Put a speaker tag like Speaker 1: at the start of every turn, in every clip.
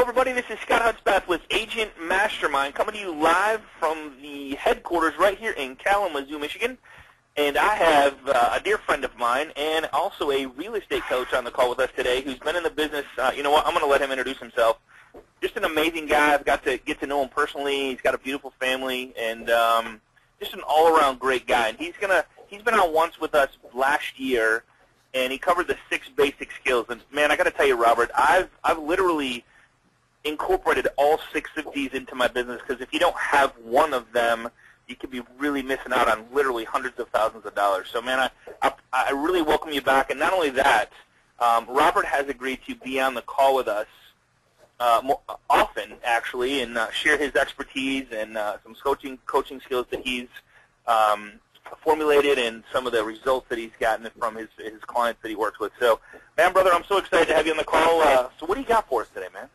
Speaker 1: everybody. This is Scott Hudspeth with Agent Mastermind, coming to you live from the headquarters right here in Kalamazoo, Michigan. And I have a dear friend of mine and also a real estate coach on the call with us today who's been in the business. You know what? I'm going to let him introduce himself. Just an amazing guy. I've got to get to know him personally. He's got a beautiful family and just an all-around great guy. And he's been on once with us last year, and he covered the 6 basic skills. And man, I got to tell you, Robert, I've literally incorporated all 6 of these into my business, because if you don't have one of them, you could be really missing out on literally hundreds of thousands of dollars. So man, I really welcome you back. And not only that, Robert has agreed to be on the call with us more often, actually, and share his expertise and some coaching skills that he's formulated and some of the results that he's gotten from his clients that he works with. So, man, brother, I'm so excited to have you on the call. So what do you got for us today, man?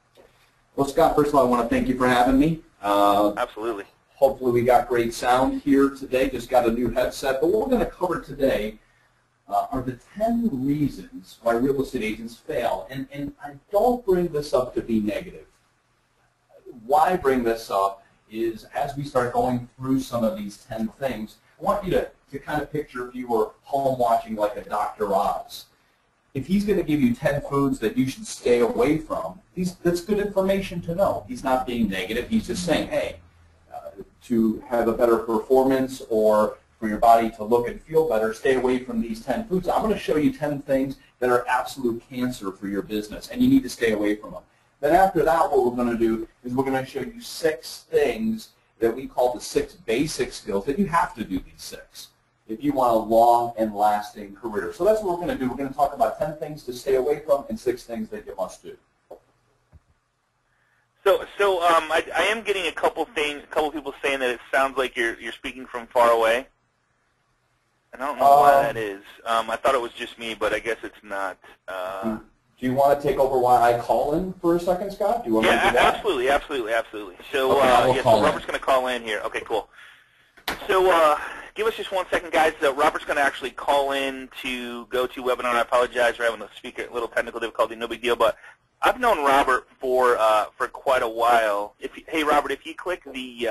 Speaker 2: Well, Scott, first of all, I want to thank you for having me.
Speaker 1: Absolutely.
Speaker 2: Hopefully we got great sound here today. Just got a new headset. But what we're going to cover today are the 10 reasons why real estate agents fail. And I don't bring this up to be negative. Why I bring this up is as we start going through some of these 10 things, I want you to kind of picture if you were home watching like a Dr. Oz. If he's going to give you 10 foods that you should stay away from, that's good information to know. He's not being negative. He's just saying, hey, to have a better performance or for your body to look and feel better, stay away from these 10 foods. I'm going to show you 10 things that are absolute cancer for your business, and you need to stay away from them. Then after that, what we're going to do is we're going to show you 6 things that we call the 6 basic skills that you have to do these 6 if you want a long and lasting career. So that's what we're going to do. We're going to talk about 10 things to stay away from and 6 things that you must do.
Speaker 1: So I am getting a couple people saying that it sounds like you're speaking from far away. And I don't know why that is. I thought it was just me, but I guess it's not.
Speaker 2: Do you want to take over while I call in for a second, Scott? Do you want to do that?
Speaker 1: Absolutely. So,
Speaker 2: okay,
Speaker 1: so Robert's going to call in here. Okay, cool. So give us just 1 second, guys. Robert's going to actually call in to go to webinar. I apologize for having a little technical difficulty. No big deal. But I've known Robert for quite a while. Hey, Robert, if you click the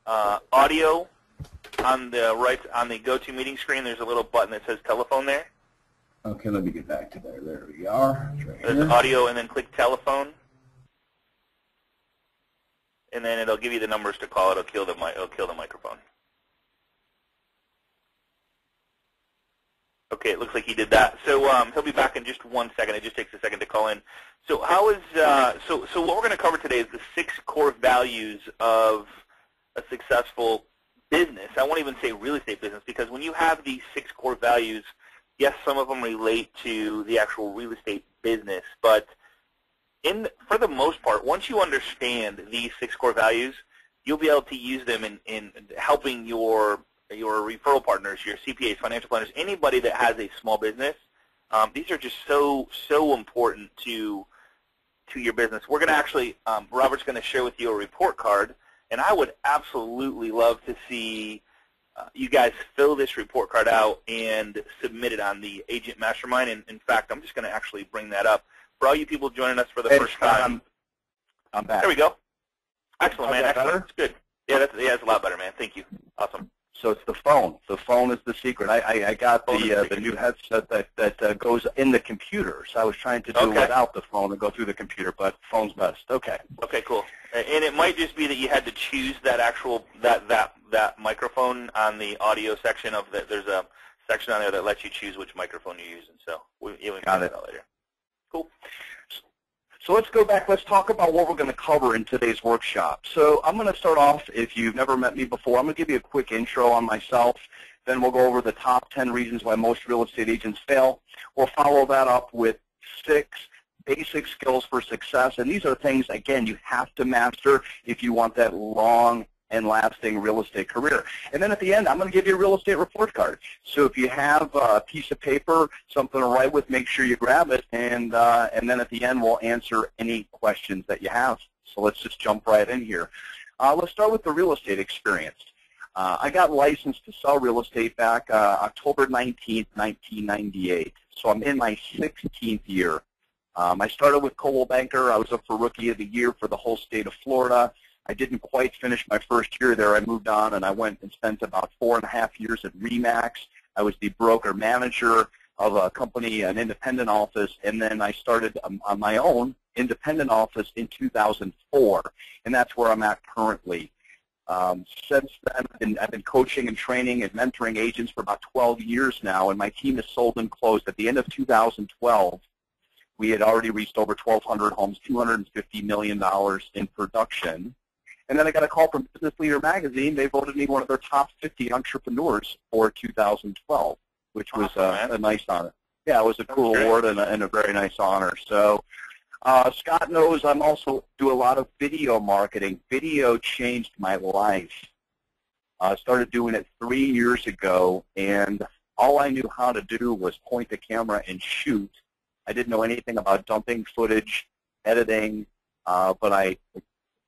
Speaker 1: audio on the GoToMeeting screen, there's a little button that says telephone there.
Speaker 2: Okay, let me get back to there. There we are. Right
Speaker 1: There's audio, and then click telephone, and then it'll give you the numbers to call. It'll kill the microphone. Okay, it looks like he did that. So he'll be back in just 1 second. It just takes a second to call in. So so what we're going to cover today is the 6 core values of a successful business. I won't even say real estate business, because when you have these 6 core values, yes, some of them relate to the actual real estate business, but for the most part, once you understand these 6 core values, you'll be able to use them in helping your referral partners, your CPAs, financial planners, anybody that has a small business. These are just so important to your business. We're going to actually, Robert's going to share with you a report card, and I would absolutely love to see you guys fill this report card out and submit it on the Agent Mastermind. And in fact, I'm just going to actually bring that up. For all you people joining us for the first time.
Speaker 2: I'm back.
Speaker 1: There we go. Excellent, man. Excellent.
Speaker 2: Better?
Speaker 1: That's good. Yeah, that's a lot better, man. Thank you. Awesome.
Speaker 3: So it's the phone. The phone is the secret. I got the new headset that goes in the computer. So I was trying to do without the phone and go through the computer, but phone's best. Okay.
Speaker 1: Okay, cool. And it might just be that you had to choose that actual that microphone on the audio section of the. There's a section on there that lets you choose which microphone you're using. So we can
Speaker 3: got
Speaker 1: do
Speaker 3: it
Speaker 1: that later. Cool.
Speaker 3: So let's go back. Let's talk about what we're going to cover in today's workshop. So I'm going to start off, if you've never met me before, I'm going to give you a quick intro on myself. Then we'll go over the top 10 reasons why most real estate agents fail. We'll follow that up with 6 basic skills for success. And these are things, again, you have to master if you want that long and lasting real estate career. And then at the end, I'm going to give you a real estate report card. So if you have a piece of paper, something to write with, make sure you grab it. And then at the end, we'll answer any questions that you have. So let's just jump right in here. Let's start with the real estate experience. I got licensed to sell real estate back October 19th, 1998. So I'm in my 16th year I started with Coldwell Banker. I was up for Rookie of the Year for the whole state of Florida. I didn't quite finish my first year there. I moved on, and I went and spent about 4.5 years at RE/MAX. I was the broker manager of a company, an independent office, and then I started on my own independent office in 2004, and that's where I'm at currently. Since then, I've been coaching and training and mentoring agents for about 12 years now, and my team is sold and closed. At the end of 2012, we had already reached over 1,200 homes, $250 million in production. And then I got a call from Business Leader Magazine. They voted me one of their top 50 entrepreneurs for 2012, which was a nice honor. Yeah, it was a cool award and a very nice honor. So Scott knows I'm also do a lot of video marketing. Video changed my life. I started doing it 3 years ago, and all I knew how to do was point the camera and shoot. I didn't know anything about dumping footage, editing, but I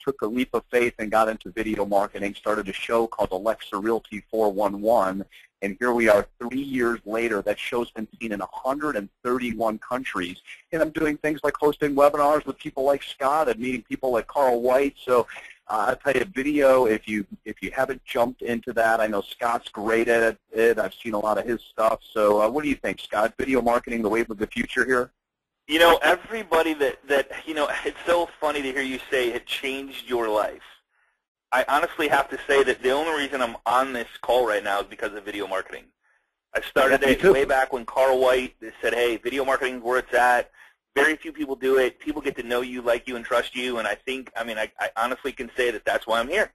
Speaker 3: took a leap of faith and got into video marketing, started a show called Alexa Realty 411, and here we are 3 years later. That show's been seen in 131 countries, and I'm doing things like hosting webinars with people like Scott and meeting people like Carl White. So I'll tell you, video, if you haven't jumped into that, I know Scott's great at it. I've seen a lot of his stuff. So what do you think, Scott? Video marketing, the wave of the future here?
Speaker 1: You know, everybody that you know, it's so funny to hear you say it changed your life. I honestly have to say that the only reason I'm on this call right now is because of video marketing. I started it way back when Carl White said, hey, video marketing is where it's at. Very few people do it. People get to know you, like you, and trust you, and I honestly can say that that's why I'm here.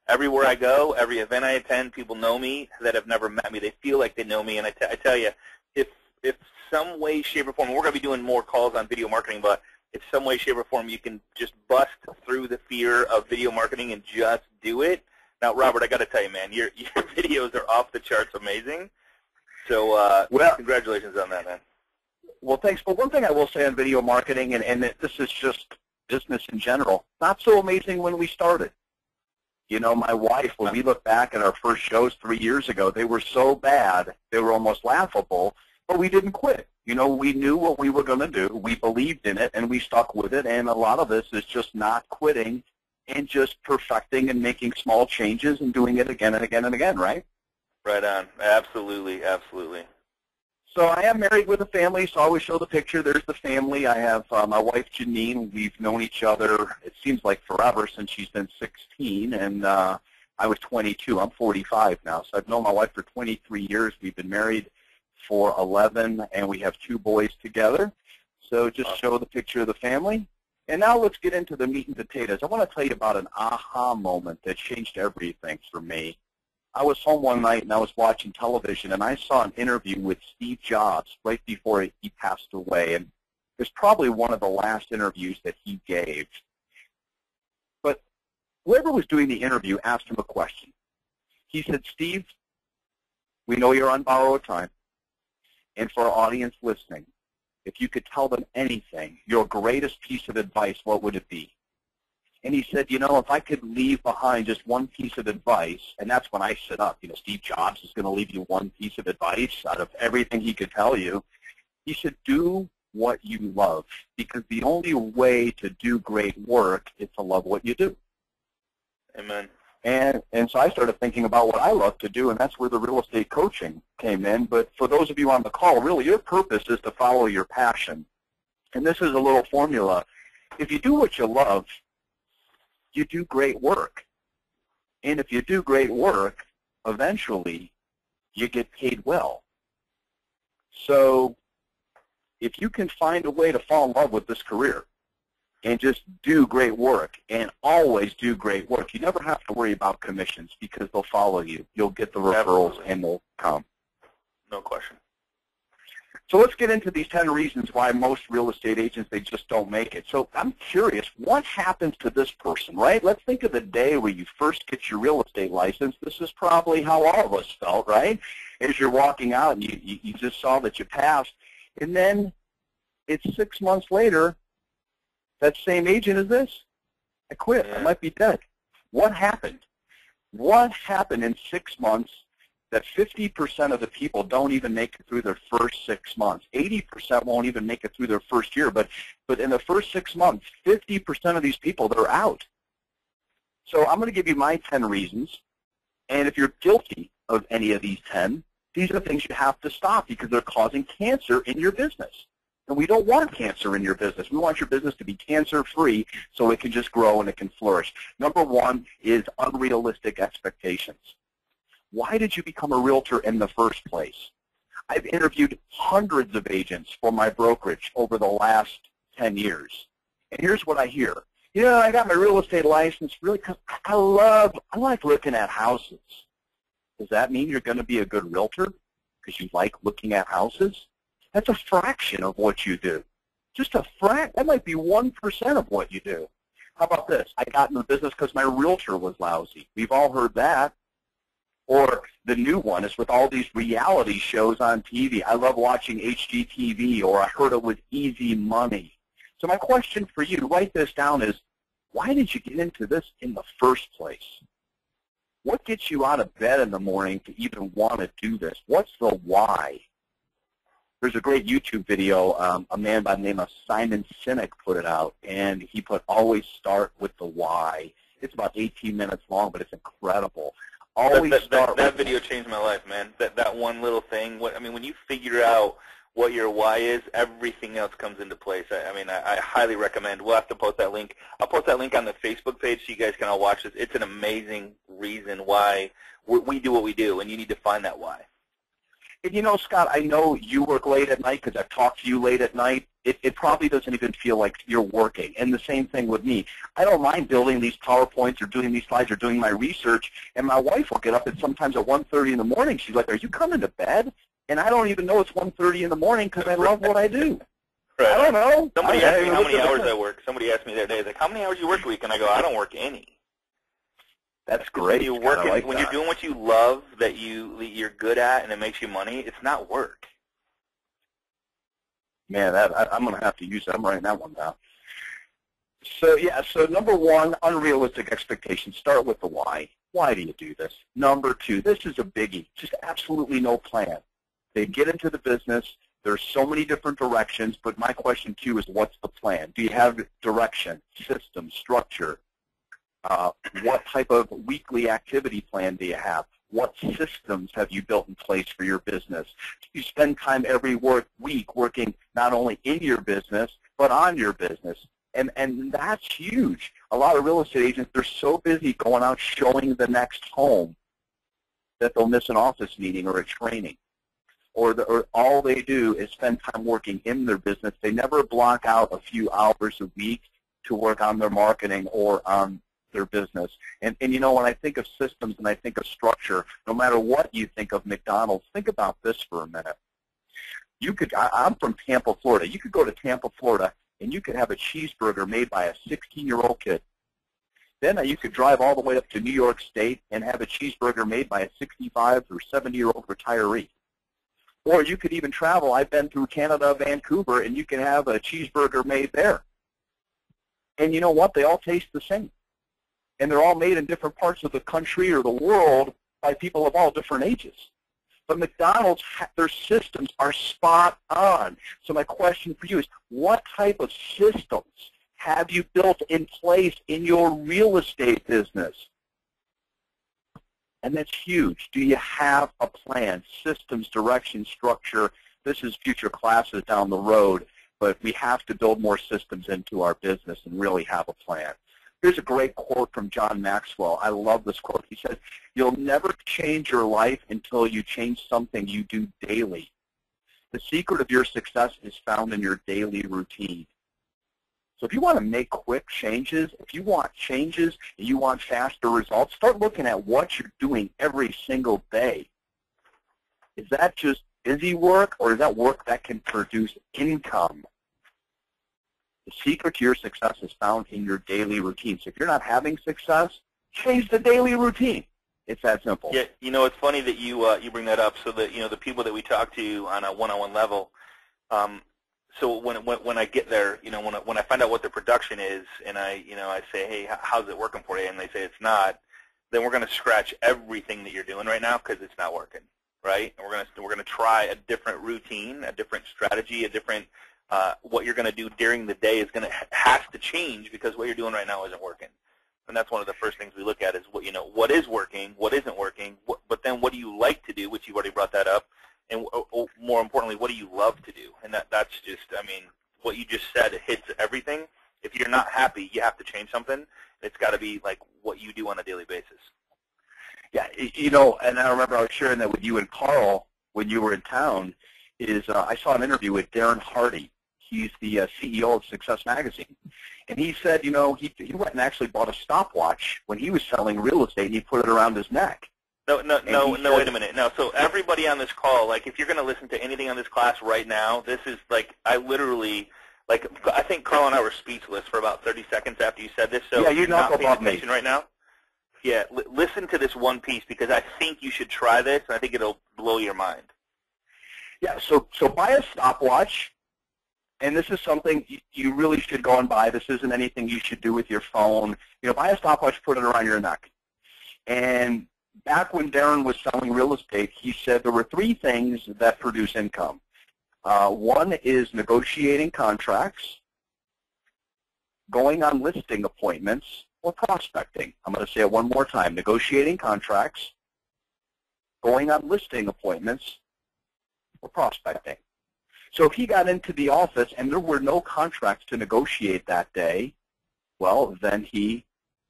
Speaker 1: Everywhere I go, every event I attend, people know me that have never met me. They feel like they know me, and I tell you, if some way, shape, or form, we're going to be doing more calls on video marketing, but if some way, shape, or form you can just bust through the fear of video marketing and just do it. Now, Robert, I got to tell you, man, your videos are off the charts amazing. So congratulations on that, man.
Speaker 3: Well, thanks. But one thing I will say on video marketing, and this is just business in general, not so amazing when we started. You know, my wife, when we look back at our first shows 3 years ago, they were so bad, they were almost laughable, but we didn't quit. You know, we knew what we were going to do. We believed in it, and we stuck with it. And a lot of this is just not quitting and just perfecting and making small changes and doing it again and again and again, right?
Speaker 1: Right on. Absolutely, absolutely.
Speaker 3: So I am married with a family, so I always show the picture. There's the family. I have my wife, Janine. We've known each other, it seems like forever, since she's been 16, and I was 22. I'm 45 now, so I've known my wife for 23 years. We've been married for 11, and we have 2 boys together. So just show the picture of the family. And now let's get into the meat and potatoes. I want to tell you about an aha moment that changed everything for me. I was home one night, and I was watching television, and I saw an interview with Steve Jobs right before he passed away. And it was probably one of the last interviews that he gave. But whoever was doing the interview asked him a question. He said, Steve, we know you're on borrowed time. And for our audience listening, if you could tell them anything, your greatest piece of advice, what would it be? And he said, you know, if I could leave behind just one piece of advice, and that's when I sit up, you know, Steve Jobs is going to leave you one piece of advice out of everything he could tell you. He said, do what you love, because the only way to do great work is to love what you do.
Speaker 1: Amen.
Speaker 3: And so I started thinking about what I love to do, and that's where the real estate coaching came in. But for those of you on the call, really your purpose is to follow your passion. And this is a little formula. If you do what you love, you do great work. And if you do great work, eventually you get paid well. So if you can find a way to fall in love with this career, and just do great work, and always do great work. You never have to worry about commissions because they'll follow you. You'll get the referrals, and they'll come.
Speaker 1: No question.
Speaker 3: So let's get into these 10 reasons why most real estate agents, they just don't make it. So I'm curious, what happens to this person, right? Let's think of the day where you first get your real estate license. This is probably how all of us felt, right? As you're walking out, and you just saw that you passed, and then it's 6 months later, that same agent is this. I quit. I might be dead. What happened? What happened in 6 months that 50% of the people don't even make it through their first 6 months. 80% won't even make it through their first year. But in the first 6 months, 50% of these people, they're out. So I'm going to give you my 10 reasons. And if you're guilty of any of these 10, these are things you have to stop because they're causing cancer in your business. And we don't want cancer in your business. We want your business to be cancer-free so it can just grow and it can flourish. Number one is unrealistic expectations. Why did you become a realtor in the first place? I've interviewed hundreds of agents for my brokerage over the last 10 years. And here's what I hear. You know, I got my real estate license really because I like looking at houses. Does that mean you're going to be a good realtor because you like looking at houses? That's a fraction of what you do. Just a fraction. That might be 1% of what you do. How about this? I got in the business because my realtor was lousy. We've all heard that. Or the new one is with all these reality shows on TV. I love watching HGTV, or I heard it was easy money. So my question for you, write this down, is why did you get into this in the first place? What gets you out of bed in the morning to even want to do this? What's the why? There's a great YouTube video, a man by the name of Simon Sinek put it out, and he put always start with the why. It's about 18 minutes long, but it's incredible. Always
Speaker 1: that video changed my life, man. That one little thing. I mean, when you figure out what your why is, everything else comes into place. I highly recommend. We'll have to post that link. I'll post that link on the Facebook page so you guys can all watch this. It's an amazing reason why we do what we do, and you need to find that why.
Speaker 3: And you know, Scott, I know you work late at night because I've talked to you late at night. It probably doesn't even feel like you're working. And the same thing with me. I don't mind building these PowerPoints or doing these slides or doing my research, and my wife will get up at sometimes at 1:30 in the morning. She's like, are you coming to bed? And I don't even know it's 1:30 in the morning because I love what I do.
Speaker 1: Right.
Speaker 3: I don't know.
Speaker 1: Somebody asked me how many hours I work. Somebody asked me the other day, like, how many hours you work a week? And I go, I don't work any.
Speaker 3: That's great.
Speaker 1: When you're doing what you love, that you're good at, and it makes you money, it's not work.
Speaker 3: Man, I'm going to have to use that. I'm writing that one down. So, yeah, so number one, unrealistic expectations. Start with the why. Why do you do this? Number two, this is a biggie. Just absolutely no plan. They get into the business. There's so many different directions, but my question to you is, what's the plan? Do you have direction, system, structure? What type of weekly activity plan do you have? What systems have you built in place for your business? Do you spend time every week working not only in your business, but on your business? And that's huge. A lot of real estate agents, they're so busy going out showing the next home that they'll miss an office meeting or a training. Or all they do is spend time working in their business. They never block out a few hours a week to work on their marketing or on their business. And you know, when I think of systems and I think of structure, no matter what you think of McDonald's, think about this for a minute. I'm from Tampa, Florida. You could go to Tampa, Florida, and you could have a cheeseburger made by a 16-year-old kid. Then you could drive all the way up to New York State and have a cheeseburger made by a 65 or 70-year-old retiree. Or you could even travel. I've been through Canada, Vancouver, and you can have a cheeseburger made there. And you know what? They all taste the same. And they're all made in different parts of the country or the world by people of all different ages. But McDonald's, their systems are spot on. So my question for you is, what type of systems have you built in place in your real estate business? And that's huge. Do you have a plan, systems, direction, structure? This is future classes down the road, but we have to build more systems into our business and really have a plan. Here's a great quote from John Maxwell. I love this quote. He says, "You'll never change your life until you change something you do daily. The secret of your success is found in your daily routine." So if you want to make quick changes, if you want changes and you want faster results, start looking at what you're doing every single day. Is that just busy work, or is that work that can produce income? The secret to your success is found in your daily routine. So if you're not having success, change the daily routine. It's that simple.
Speaker 1: Yeah, you know, it's funny that you bring that up. So that, you know, the people that we talk to on a one-on-one level, so when I get there, you know, when I find out what their production is, and I say, hey, how's it working for you? And they say it's not. then we're going to scratch everything that you're doing right now because it's not working, right? And we're going to try a different routine, a different strategy, a different what you're going to do during the day has to change because what you're doing right now isn't working. And that's one of the first things we look at is what is working, what isn't working, but then what do you like to do, which you've already brought that up, and more importantly, what do you love to do? And that's just, I mean, what you just said hits everything. If you're not happy, you have to change something. It's got to be like what you do on a daily basis.
Speaker 3: Yeah, and I remember I was sharing that with you and Carl when you were in town, I saw an interview with Darren Hardy. He's the CEO of Success Magazine. And he said, he went and actually bought a stopwatch when he was selling real estate, and he put it around his neck.
Speaker 1: No, wait a minute. No, so everybody on this call, like if you're going to listen to anything on this class right now, this is like, I think Carl and I were speechless for about 30 seconds after you said this. So
Speaker 3: yeah, you're not
Speaker 1: paying attention right now. Yeah, listen to this one piece because I think you should try this, and I think it'll blow your mind.
Speaker 3: Yeah, so buy a stopwatch, and this is something you really should go and buy. This isn't anything you should do with your phone. Buy a stopwatch, put it around your neck. And back when Darren was selling real estate, he said there were 3 things that produce income. One is negotiating contracts, going on listing appointments, or prospecting. I'm going to say it one more time. Negotiating contracts, going on listing appointments, or prospecting. So if he got into the office and there were no contracts to negotiate that day, well, then he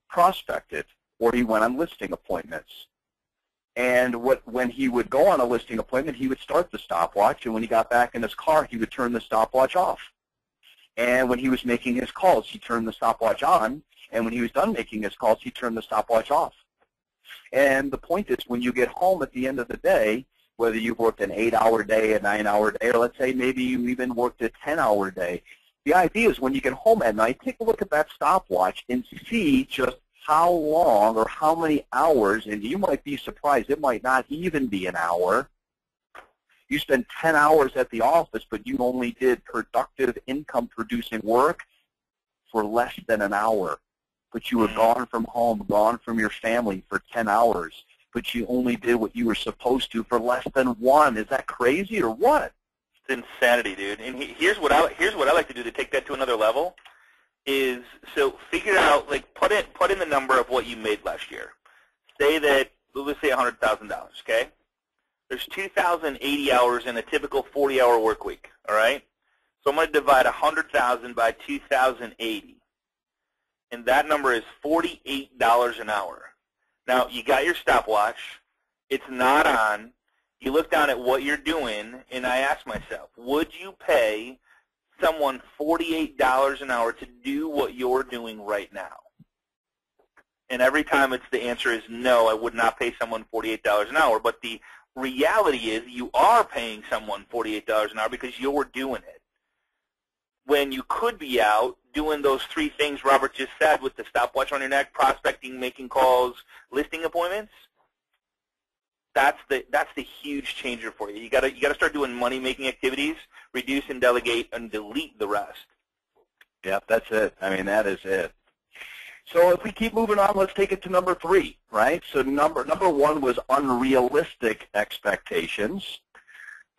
Speaker 3: prospected or he went on listing appointments. And when he would go on a listing appointment, he would start the stopwatch, and when he got back in his car, he would turn the stopwatch off. And when he was making his calls, he turned the stopwatch on, and when he was done making his calls, he turned the stopwatch off. And the point is, when you get home at the end of the day, whether you've worked an 8-hour day, a 9-hour day, or let's say maybe you even worked a 10-hour day, the idea is when you get home at night, take a look at that stopwatch and see just how long or how many hours, and you might be surprised, it might not even be an hour. You spend 10 hours at the office, but you only did productive income-producing work for less than an hour. But you were gone from home, gone from your family for 10 hours, but you only did what you were supposed to for less than 1. Is that crazy or what?
Speaker 1: It's insanity, dude. And here's what I like to do to take that to another level. Is so figure out, like, put in the number of what you made last year. Say that, let's say $100,000, okay? There's 2,080 hours in a typical 40-hour work week, all right? So I'm going to divide 100,000 by 2,080. And that number is $48 an hour. Now, you got your stopwatch. It's not on. You look down at what you're doing, and I ask myself, would you pay someone $48 an hour to do what you're doing right now? And every time the answer is no, I would not pay someone $48 an hour. But the reality is you are paying someone $48 an hour because you're doing it. When you could be out doing those 3 things Robert just said with the stopwatch on your neck, prospecting, making calls, listing appointments, that's the huge changer for you. You got to start doing money-making activities, reduce and delegate, and delete the rest.
Speaker 3: Yep, that's it. I mean, that is it. So if we keep moving on, let's take it to number 3, right? So number 1 was unrealistic expectations.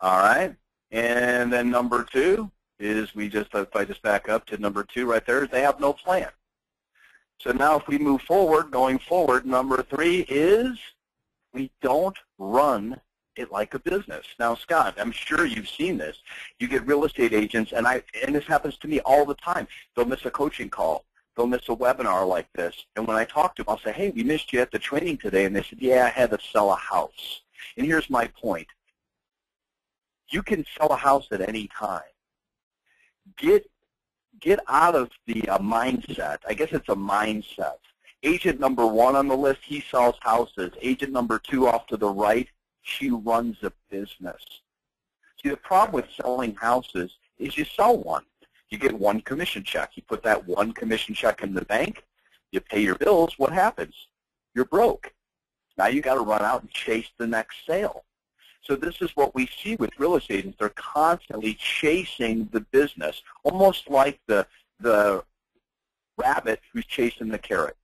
Speaker 3: All right, and then number 2 is if I just back up to number 2 right there, they have no plan. So now if we move forward, going forward, number 3 is we don't run it like a business. Now, Scott, I'm sure you've seen this. You get real estate agents, and this happens to me all the time. They'll miss a coaching call. They'll miss a webinar like this. And when I talk to them, I'll say, hey, we missed you at the training today. And they said, yeah, I had to sell a house. And here's my point. You can sell a house at any time. Get out of the mindset. I guess it's a mindset. Agent number 1 on the list, he sells houses. Agent number 2 off to the right, she runs a business. See, the problem with selling houses is you sell one. You get 1 commission check. You put that 1 commission check in the bank. You pay your bills. What happens? You're broke. Now you got to run out and chase the next sale. So this is what we see with real estate agents. They're constantly chasing the business, almost like the rabbit who's chasing the carrot.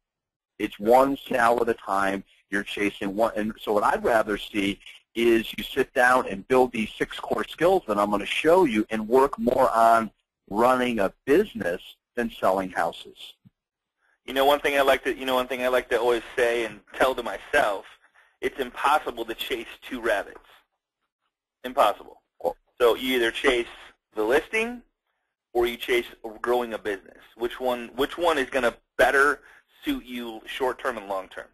Speaker 3: It's one sale at a time. You're chasing one. And so what I'd rather see is you sit down and build these 6 core skills that I'm going to show you and work more on running a business than selling houses.
Speaker 1: One thing I like to always say and tell to myself, it's impossible to chase 2 rabbits. Impossible. So you either chase the listing or you chase growing a business. Which one is going to better suit you short term and long term?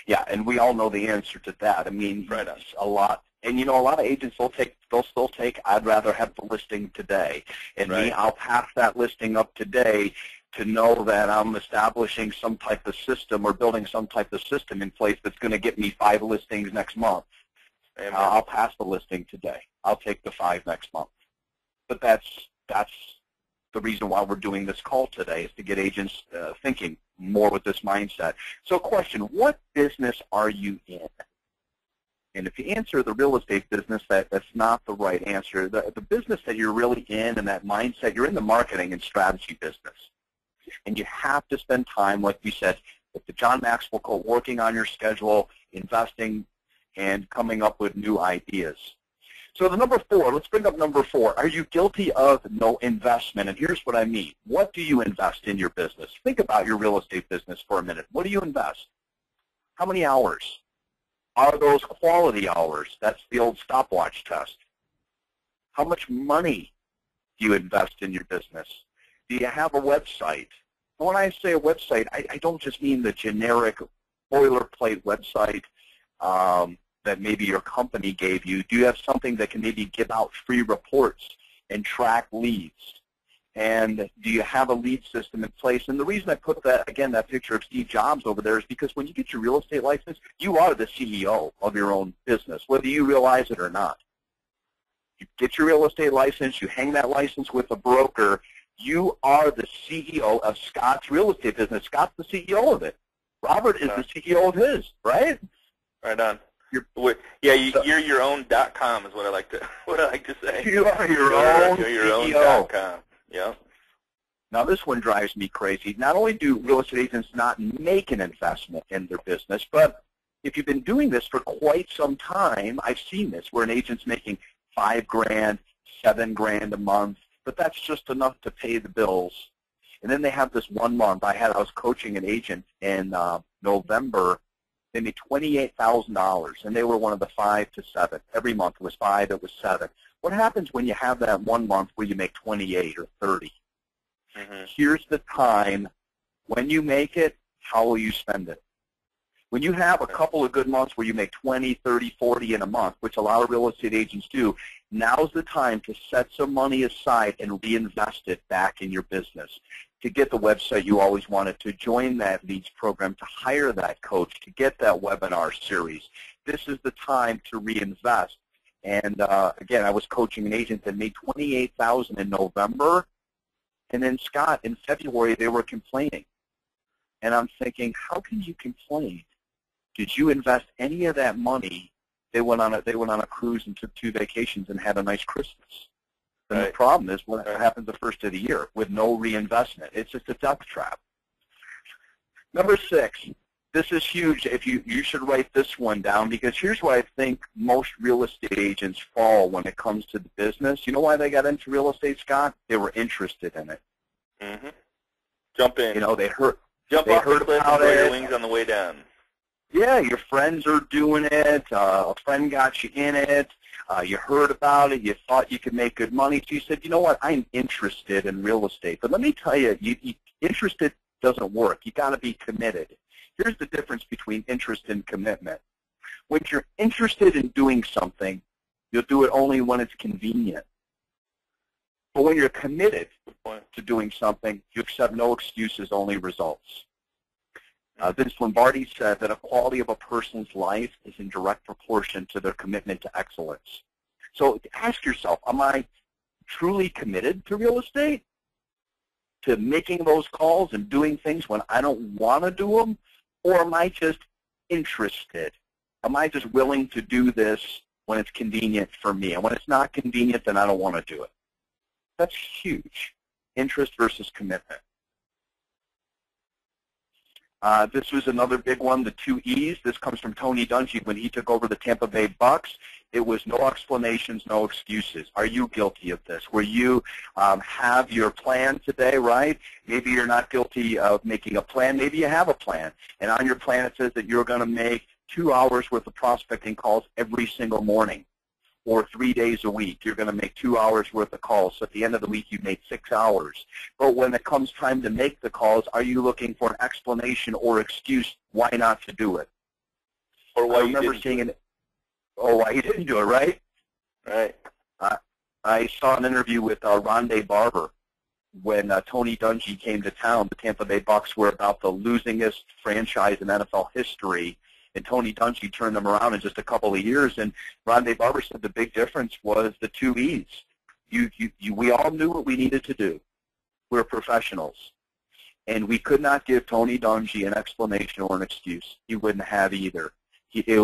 Speaker 3: Yeah, and we all know the answer to that. I mean,
Speaker 1: right on.
Speaker 3: A lot. And a lot of agents they'll still take, I'd rather have the listing today. And me, I'll pass that listing up today to know that I'm establishing some type of system or building some type of system in place that's going to get me 5 listings next month. I'll pass the listing today. I'll take the 5 next month. But that's the reason why we're doing this call today, is to get agents thinking more with this mindset. So question, what business are you in? And if you answer the real estate business, that's not the right answer. The business that you're really in and that mindset, you're in the marketing and strategy business. And you have to spend time, like we said, with the John Maxwell quote, working on your schedule, investing, and coming up with new ideas. So the number 4, let's bring up number 4. Are you guilty of no investment? And here's what I mean. What do you invest in your business? Think about your real estate business for a minute. What do you invest? How many hours? Are those quality hours? That's the old stopwatch test. How much money do you invest in your business? Do you have a website? When I say a website, I don't just mean the generic boilerplate website that maybe your company gave you. Do you have something that can maybe give out free reports and track leads? And do you have a lead system in place? And the reason I put that, again, that picture of Steve Jobs over there is because when you get your real estate license, you are the CEO of your own business, whether you realize it or not. You get your real estate license, you hang that license with a broker, you are the CEO of Scott's real estate business. Scott's the CEO of it. Robert is the CEO of his, right?
Speaker 1: Right on. You're your own .com is what I like to say.
Speaker 3: You are your own CEO.
Speaker 1: .com. Yeah.
Speaker 3: Now this one drives me crazy. Not only do real estate agents not make an investment in their business, but if you've been doing this for quite some time, I've seen this where an agent's making $5 grand, $7 grand a month, but that's just enough to pay the bills. And then they have this 1 month. I was coaching an agent in November. They made $28,000, and they were one of the 5 to 7. Every month it was 5, it was 7. What happens when you have that 1 month where you make 28 or 30? Mm-hmm. Here's the time. When you make it, how will you spend it? When you have a couple of good months where you make 20, 30, 40 in a month, which a lot of real estate agents do, now's the time to set some money aside and reinvest it back in your business, to get the website you always wanted, to join that leads program, to hire that coach, to get that webinar series. This is the time to reinvest. And again, I was coaching an agent that made $28,000 in November, and then Scott, in February, they were complaining. And I'm thinking, how can you complain? Did you invest any of that money? They went on a cruise and took 2 vacations and had a nice Christmas. And the problem is what happens the first of the year with no reinvestment. It's just a death trap. Number 6, this is huge. If you should write this one down, because here's where I think most real estate agents fall when it comes to the business. You know why they got into real estate, Scott? They were interested in it.
Speaker 1: Mm-hmm. Jump in.
Speaker 3: They heard.
Speaker 1: Jump off the cliff and grow your wings on the way down.
Speaker 3: Yeah, your friends are doing it. A friend got you in it. You heard about it. You thought you could make good money. So you said, you know what, I'm interested in real estate. But let me tell you, interested doesn't work. You got to be committed. Here's the difference between interest and commitment. When you're interested in doing something, you'll do it only when it's convenient. But when you're committed to doing something, you accept no excuses, only results. Vince Lombardi said that a quality of a person's life is in direct proportion to their commitment to excellence. So ask yourself, am I truly committed to real estate, to making those calls and doing things when I don't want to do them, or am I just interested? Am I just willing to do this when it's convenient for me? And when it's not convenient, then I don't want to do it. That's huge. Interest versus commitment. This was another big one, the 2 E's. This comes from Tony Dungy when he took over the Tampa Bay Bucks. It was no explanations, no excuses. Are you guilty of this? Where you have your plan today, right? Maybe you're not guilty of making a plan. Maybe you have a plan. And on your plan it says that you're going to make 2 hours worth of prospecting calls every single morning. Or 3 days a week, you're going to make 2 hours worth of calls. So at the end of the week, you made 6 hours. But when it comes time to make the calls, are you looking for an explanation or excuse why not to do it?
Speaker 1: Or why
Speaker 3: I remember seeing an, why you didn't do it, right?
Speaker 1: Right.
Speaker 3: I saw an interview with Rondé Barber when Tony Dungy came to town. The Tampa Bay Bucks were about the losingest franchise in NFL history. And Tony Dungy turned them around in just a couple of years. And Rondé Barber said the big difference was the 2 E's. We all knew what we needed to do. We're professionals. And we could not give Tony Dungy an explanation or an excuse. He wouldn't have either. It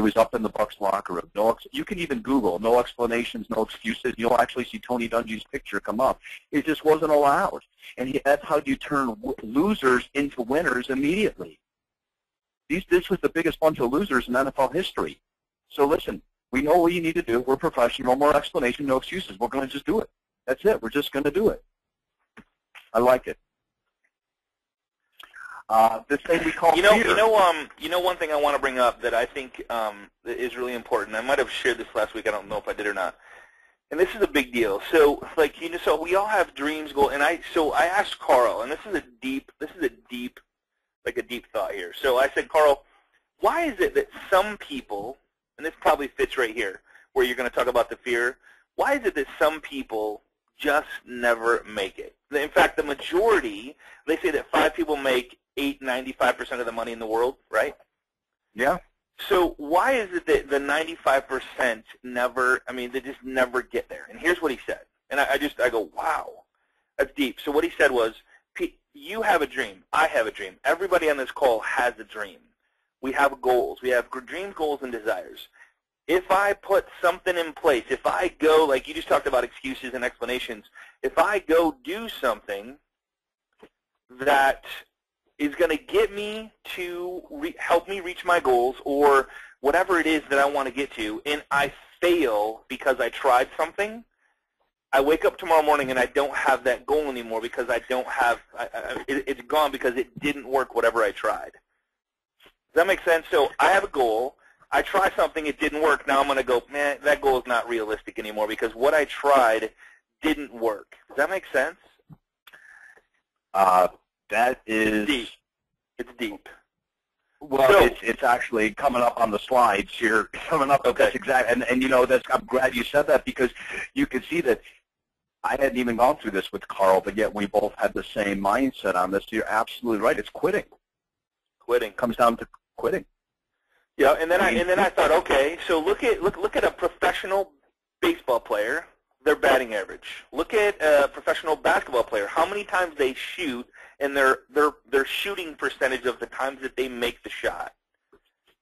Speaker 3: was up in the Bucks locker room. You can even Google no explanations, no excuses. You'll actually see Tony Dungy's picture come up. It just wasn't allowed. And that's how you turn losers into winners immediately. This was the biggest bunch of losers in NFL history. So listen, we know what you need to do. We're professional. No more explanation, no excuses. We're going to just do it. That's it. We're just going to do it. I like it. This thing we call fear.
Speaker 1: You know one thing I want to bring up that I think is really important. I might have shared this last week. I don't know if I did or not. And this is a big deal. So, so we all have dreams, goals, and I asked Carl, and this is a deep thought here. So I said, Carl, why is it that some people, and this probably fits right here, where you're going to talk about the fear, why is it that some people just never make it? In fact, the majority, they say that 5 people make 95% of the money in the world, right?
Speaker 3: Yeah.
Speaker 1: So why is it that the 95% never, they just never get there? And here's what he said. And I go, wow, that's deep. So what he said was, you have a dream. I have a dream. Everybody on this call has a dream. We have goals. We have dreams, goals, and desires. If I put something in place, if I go, like you just talked about excuses and explanations, if I go do something that is going to get me to help me reach my goals or whatever it is that I want to get to, and I fail because I tried something, I wake up tomorrow morning and I don't have that goal anymore because I don't have, it's gone because it didn't work whatever I tried. Does that make sense? So I have a goal. I try something, it didn't work. Now I'm going to go, man, that goal is not realistic anymore because what I tried didn't work. Does that make sense?
Speaker 3: That is
Speaker 1: deep. It's deep.
Speaker 3: Well, so, it's actually coming up on the slides here. Coming up, okay. That's exactly, and I'm glad you said that because you can see that I hadn't even gone through this with Carl, but yet we both had the same mindset on this. You're absolutely right. It's quitting. Quitting comes down to quitting.
Speaker 1: Yeah, and then I thought, okay, so look at a professional baseball player, their batting average. Look at a professional basketball player, how many times they shoot, and their shooting percentage of the times that they make the shot.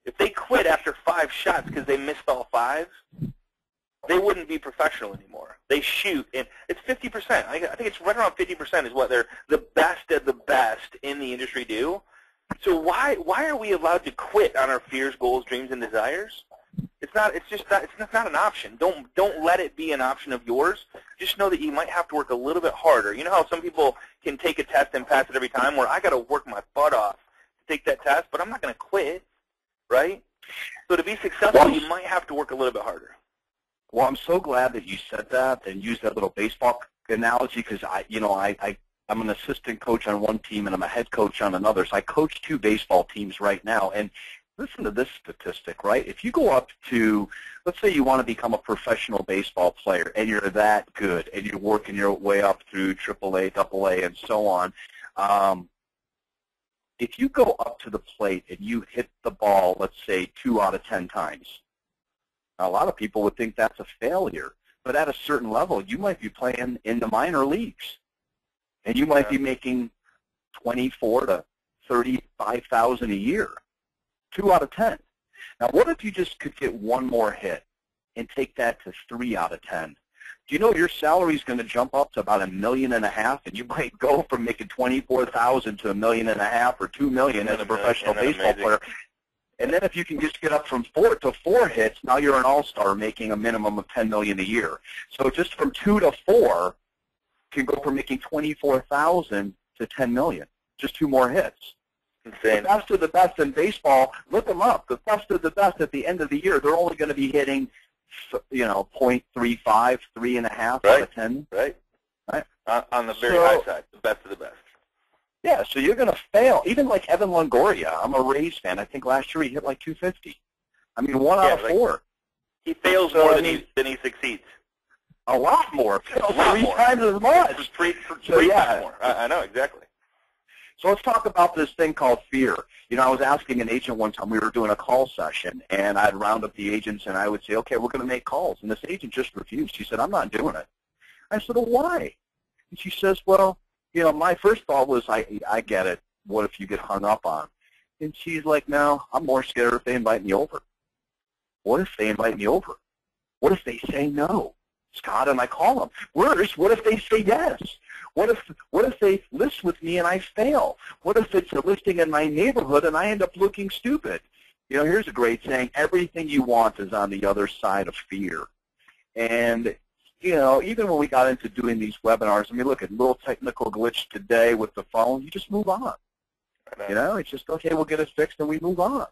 Speaker 1: If they quit after 5 shots because they missed all 5, they wouldn't be professional anymore. They shoot, and it's 50%. I think it's right around 50% is what they're the best of the best in the industry do. So why are we allowed to quit on our fears, goals, dreams, and desires? It's not an option. Don't let it be an option of yours. Just know that you might have to work a little bit harder. You know how some people can take a test and pass it every time, where I got to work my butt off to take that test, but I'm not going to quit, right? So to be successful, you might have to work a little bit harder.
Speaker 3: Well, I'm so glad that you said that and used that little baseball analogy because I'm an assistant coach on one team and I'm a head coach on another. So I coach 2 baseball teams right now. And listen to this statistic, right? If you go up to, let's say you want to become a professional baseball player and you're that good and you're working your way up through AAA, AA, and so on, if you go up to the plate and you hit the ball, let's say 2 out of 10 times, a lot of people would think that's a failure. But at a certain level, you might be playing in the minor leagues. And you might be making $24,000 to $35,000 a year, 2 out of 10. Now, what if you just could get 1 more hit and take that to 3 out of 10? Do you know your salary is going to jump up to about $1.5 million, and you might go from making $24,000 to $1.5 million or $2 million as a professional baseball player. And then if you can just get up from 4 to 4 hits, now you're an all-star making a minimum of $10 million a year. So just from 2 to 4 can go from making $24,000 to $10 million. Just 2 more hits.
Speaker 1: Insane.
Speaker 3: The best of the best in baseball, look them up. The best of the best at the end of the year, they're only going to be hitting, you know, 0.35, 3.5 out of 10.
Speaker 1: Right.
Speaker 3: Right.
Speaker 1: On the very high side, the best of the best.
Speaker 3: Yeah, so you're going to fail. Even like Evan Longoria, I'm a Rays fan. I think last year he hit like 250. I mean, 1 out of 4.
Speaker 1: He fails more than he succeeds.
Speaker 3: A lot more.
Speaker 1: A lot
Speaker 3: 3
Speaker 1: more.
Speaker 3: times as much.
Speaker 1: Three times more. I know, exactly.
Speaker 3: So let's talk about this thing called fear. You know, I was asking an agent one time, we were doing a call session, and I'd round up the agents, and I would say, okay, we're going to make calls. And this agent just refused. She said, I'm not doing it. I said, well, why? And she says, well, you know, my first thought was, I get it. What if you get hung up on? And she's like, no, I'm more scared if they invite me over. What if they invite me over? What if they say no? Scott, and I call them. Worse, what if they say yes? What if they list with me and I fail? What if it's a listing in my neighborhood and I end up looking stupid? You know, here's a great saying, everything you want is on the other side of fear. And, you know, even when we got into doing these webinars, I mean, look, at a little technical glitch today with the phone, you just move on. You know, it's just, okay, we'll get it fixed and we move on.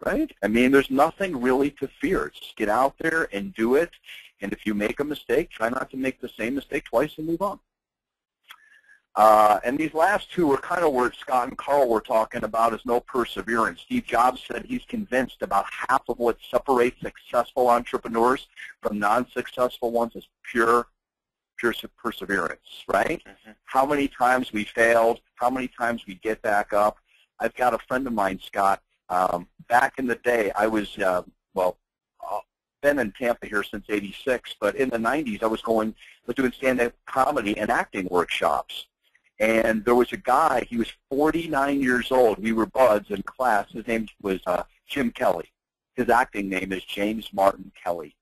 Speaker 3: Right? I mean, there's nothing really to fear. Just get out there and do it. And if you make a mistake, try not to make the same mistake twice and move on. And these last 2 are kind of where Scott and Carl were talking about is no perseverance. Steve Jobs said he's convinced about half of what separates successful entrepreneurs from non-successful ones is pure perseverance, right? Mm-hmm. How many times we failed, how many times we get back up. I've got a friend of mine, Scott. Back in the day, I was, been in Tampa here since '86, but in the 90s, I was doing stand-up comedy and acting workshops. And there was a guy, he was 49 years old. We were buds in class. His name was Jim Kelly. His acting name is James Martin Kelly.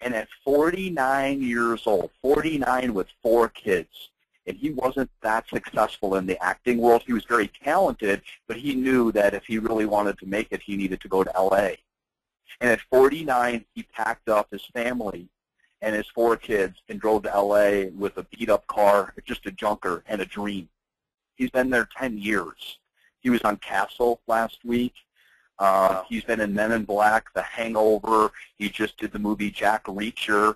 Speaker 3: And at 49 years old, 49 with 4 kids, and he wasn't that successful in the acting world. He was very talented, but he knew that if he really wanted to make it, he needed to go to L.A. And at 49, he packed up his family and his 4 kids and drove to L.A. with a beat-up car, just a junker, and a dream. He's been there 10 years. He was on Castle last week. He's been in Men in Black, The Hangover. He just did the movie Jack Reacher.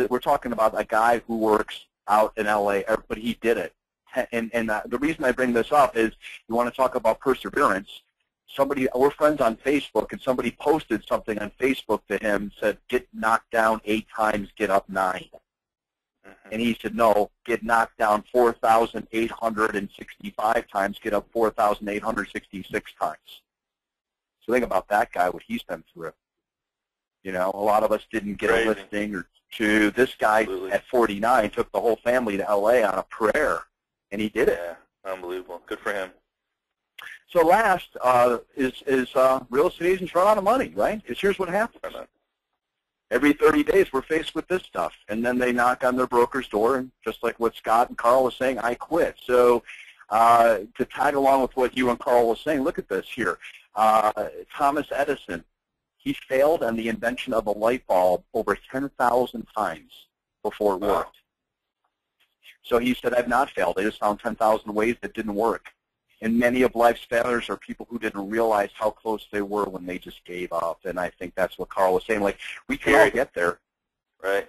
Speaker 3: We're talking about a guy who works out in L.A., but he did it. And the reason I bring this up is you want to talk about perseverance. We're friends on Facebook, and somebody posted something on Facebook to him, said, get knocked down 8 times, get up 9. Mm-hmm. And he said, no, get knocked down 4,865 times, get up 4,866 times. So think about that guy, what he's been through. You know, a lot of us didn't get a listing or 2. This guy at 49 took the whole family to L.A. on a prayer, and he did it.
Speaker 1: Yeah, unbelievable. Good for him.
Speaker 3: So last is real estate agents run out of money, right? Because here's what happens. Every 30 days we're faced with this stuff, and then they knock on their broker's door, and just like what Scott and Carl was saying, I quit. So to tag along with what you and Carl was saying, look at this here. Thomas Edison, he failed on the invention of a light bulb over 10,000 times before it worked. So he said, I've not failed. I just found 10,000 ways that didn't work. And many of life's failures are people who didn't realize how close they were when they just gave up. And I think that's what Carl was saying. Like, we can all get there.
Speaker 1: Right.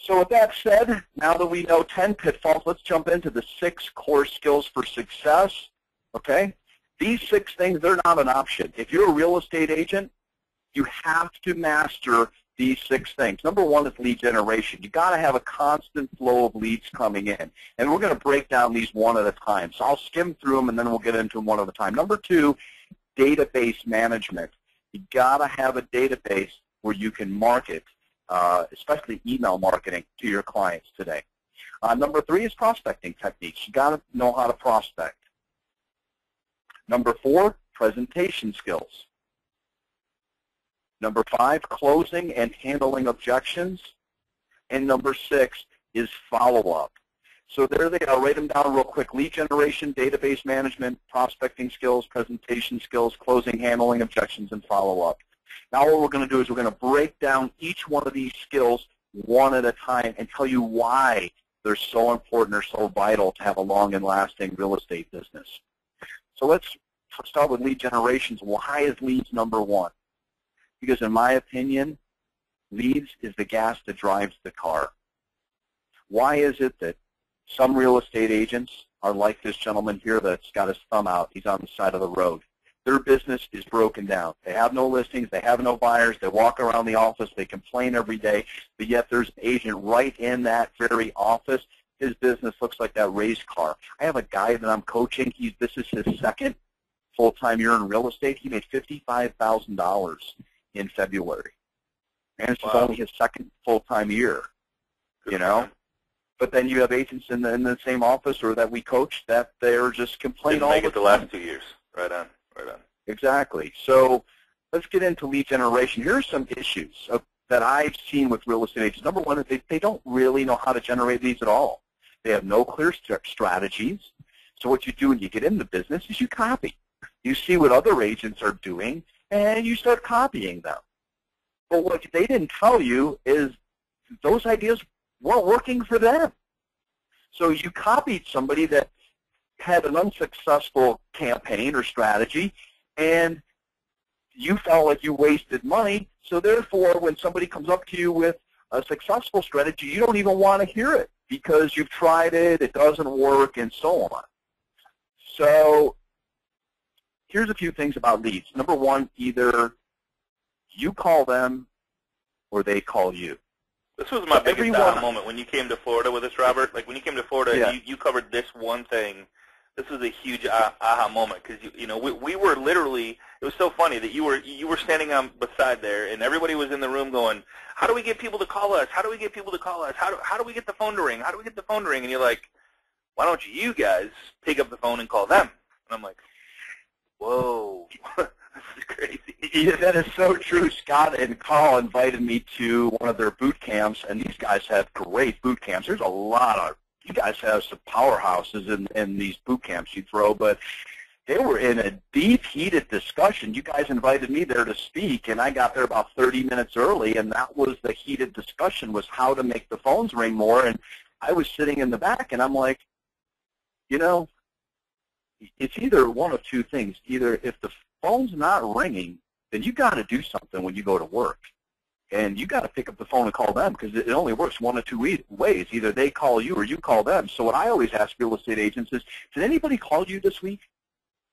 Speaker 3: So with that said, now that we know 10 pitfalls, let's jump into the 6 core skills for success. Okay? These 6 things, they're not an option. If you're a real estate agent, you have to master these 6 things. Number 1 is lead generation. You got to have a constant flow of leads coming in. And we're going to break down these one at a time. So I'll skim through them, and then we'll get into them one at a time. Number 2, database management. You got to have a database where you can market, especially email marketing, to your clients today. Number 3 is prospecting techniques. You got to know how to prospect. Number 4, presentation skills. Number 5, closing and handling objections. And number 6 is follow-up. So there they are. Write them down real quick. Lead generation, database management, prospecting skills, presentation skills, closing, handling objections, and follow-up. Now what we're going to do is we're going to break down each one of these skills one at a time and tell you why they're so important or so vital to have a long and lasting real estate business. So let's start with lead generations. Why is leads number 1? Because in my opinion, leads is the gas that drives the car. Why is it that some real estate agents are like this gentleman here that's got his thumb out? He's on the side of the road. Their business is broken down. They have no listings. They have no buyers. They walk around the office. They complain every day. But yet there's an agent right in that very office. His business looks like that race car. I have a guy that I'm coaching. This is his second full-time year in real estate. He made $55,000 in February. And this is only his second full-time year, you know. But then you have agents in the same office or that we coach that they're just complaining all the time.
Speaker 1: Didn't make it the last 2 years. Right on. Right on.
Speaker 3: Exactly. So let's get into lead generation. Here are some issues that I've seen with real estate agents. Number 1 is they don't really know how to generate leads at all. They have no clear strategies. So what you do when you get into business is you copy. You see what other agents are doing, and you start copying them. But what they didn't tell you is those ideas weren't working for them. So you copied somebody that had an unsuccessful campaign or strategy, and you felt like you wasted money. So therefore, when somebody comes up to you with a successful strategy, you don't even want to hear it because you've tried it, it doesn't work, and so on. So here's a few things about leads. Number 1, either you call them or they call you.
Speaker 1: This was my biggest aha moment when you came to Florida with us, Robert. Like when you came to Florida,
Speaker 3: yeah.
Speaker 1: you covered this one thing. This was a huge aha moment because you know we were literally. It was so funny that you were standing on beside there, and everybody was in the room going, "How do we get people to call us? How do we get people to call us? How do we get the phone to ring? How do we get the phone to ring?" And you're like, "Why don't you guys pick up the phone and call them?" And I'm like, "Whoa." This is crazy.
Speaker 3: Yeah, that is so true. Scott and Carl invited me to one of their boot camps, and these guys have great boot camps. There's a lot of, you guys have some powerhouses in these boot camps you throw, but they were in a deep, heated discussion. You guys invited me there to speak, and I got there about 30 minutes early, and that was the heated discussion, was how to make the phones ring more. And I was sitting in the back, and I'm like, you know, it's either one of two things. Either if the phone's not ringing, then you got to do something when you go to work. And you got to pick up the phone and call them because it only works one of two ways. Either they call you or you call them. So what I always ask real estate agents is, did anybody call you this week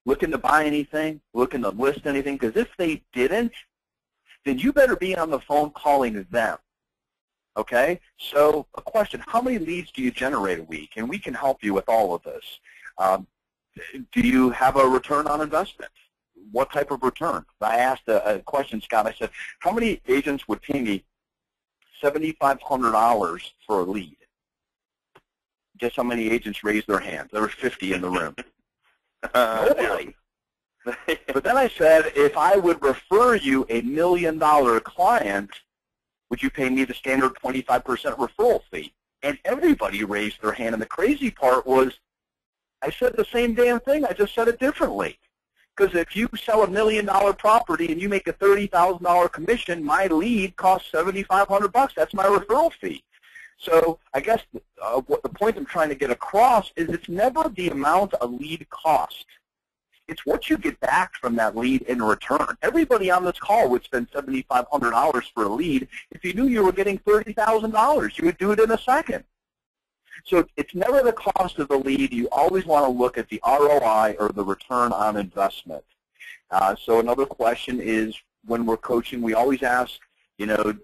Speaker 3: looking to buy anything, looking to list anything? Because if they didn't, then you better be on the phone calling them. Okay? So a question, how many leads do you generate a week? And we can help you with all of this. Do you have a return on investment? What type of return? I asked a question, Scott. I said, how many agents would pay me $7,500 for a lead? Guess how many agents raised their hands? There were 50 in the room. Nobody. But then I said, if I would refer you $1 million client, would you pay me the standard 25% referral fee? And everybody raised their hand. And the crazy part was, I said the same damn thing. I just said it differently. Because if you sell $1 million property and you make a $30,000 commission, my lead costs $7,500. That's my referral fee. So I guess what the point I'm trying to get across is it's never the amount a lead costs. It's what you get back from that lead in return. Everybody on this call would spend $7,500 for a lead. If you knew you were getting $30,000, you would do it in a second. So it's never the cost of the lead. You always want to look at the ROI or the return on investment. So another question is, when we're coaching, we always ask, you know,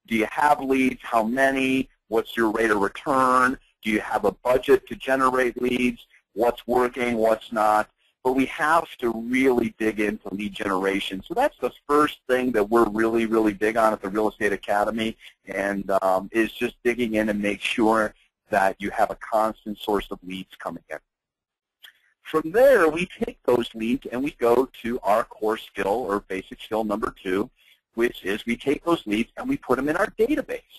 Speaker 3: do you have leads? How many? What's your rate of return? Do you have a budget to generate leads? What's working? What's not? But we have to really dig into lead generation. So that's the first thing that we're really, really big on at the Real Estate Academy, and is just digging in and make sure that you have a constant source of leads coming in. From there, we take those leads and we go to our core skill or basic skill number 2, which is we take those leads and we put them in our database.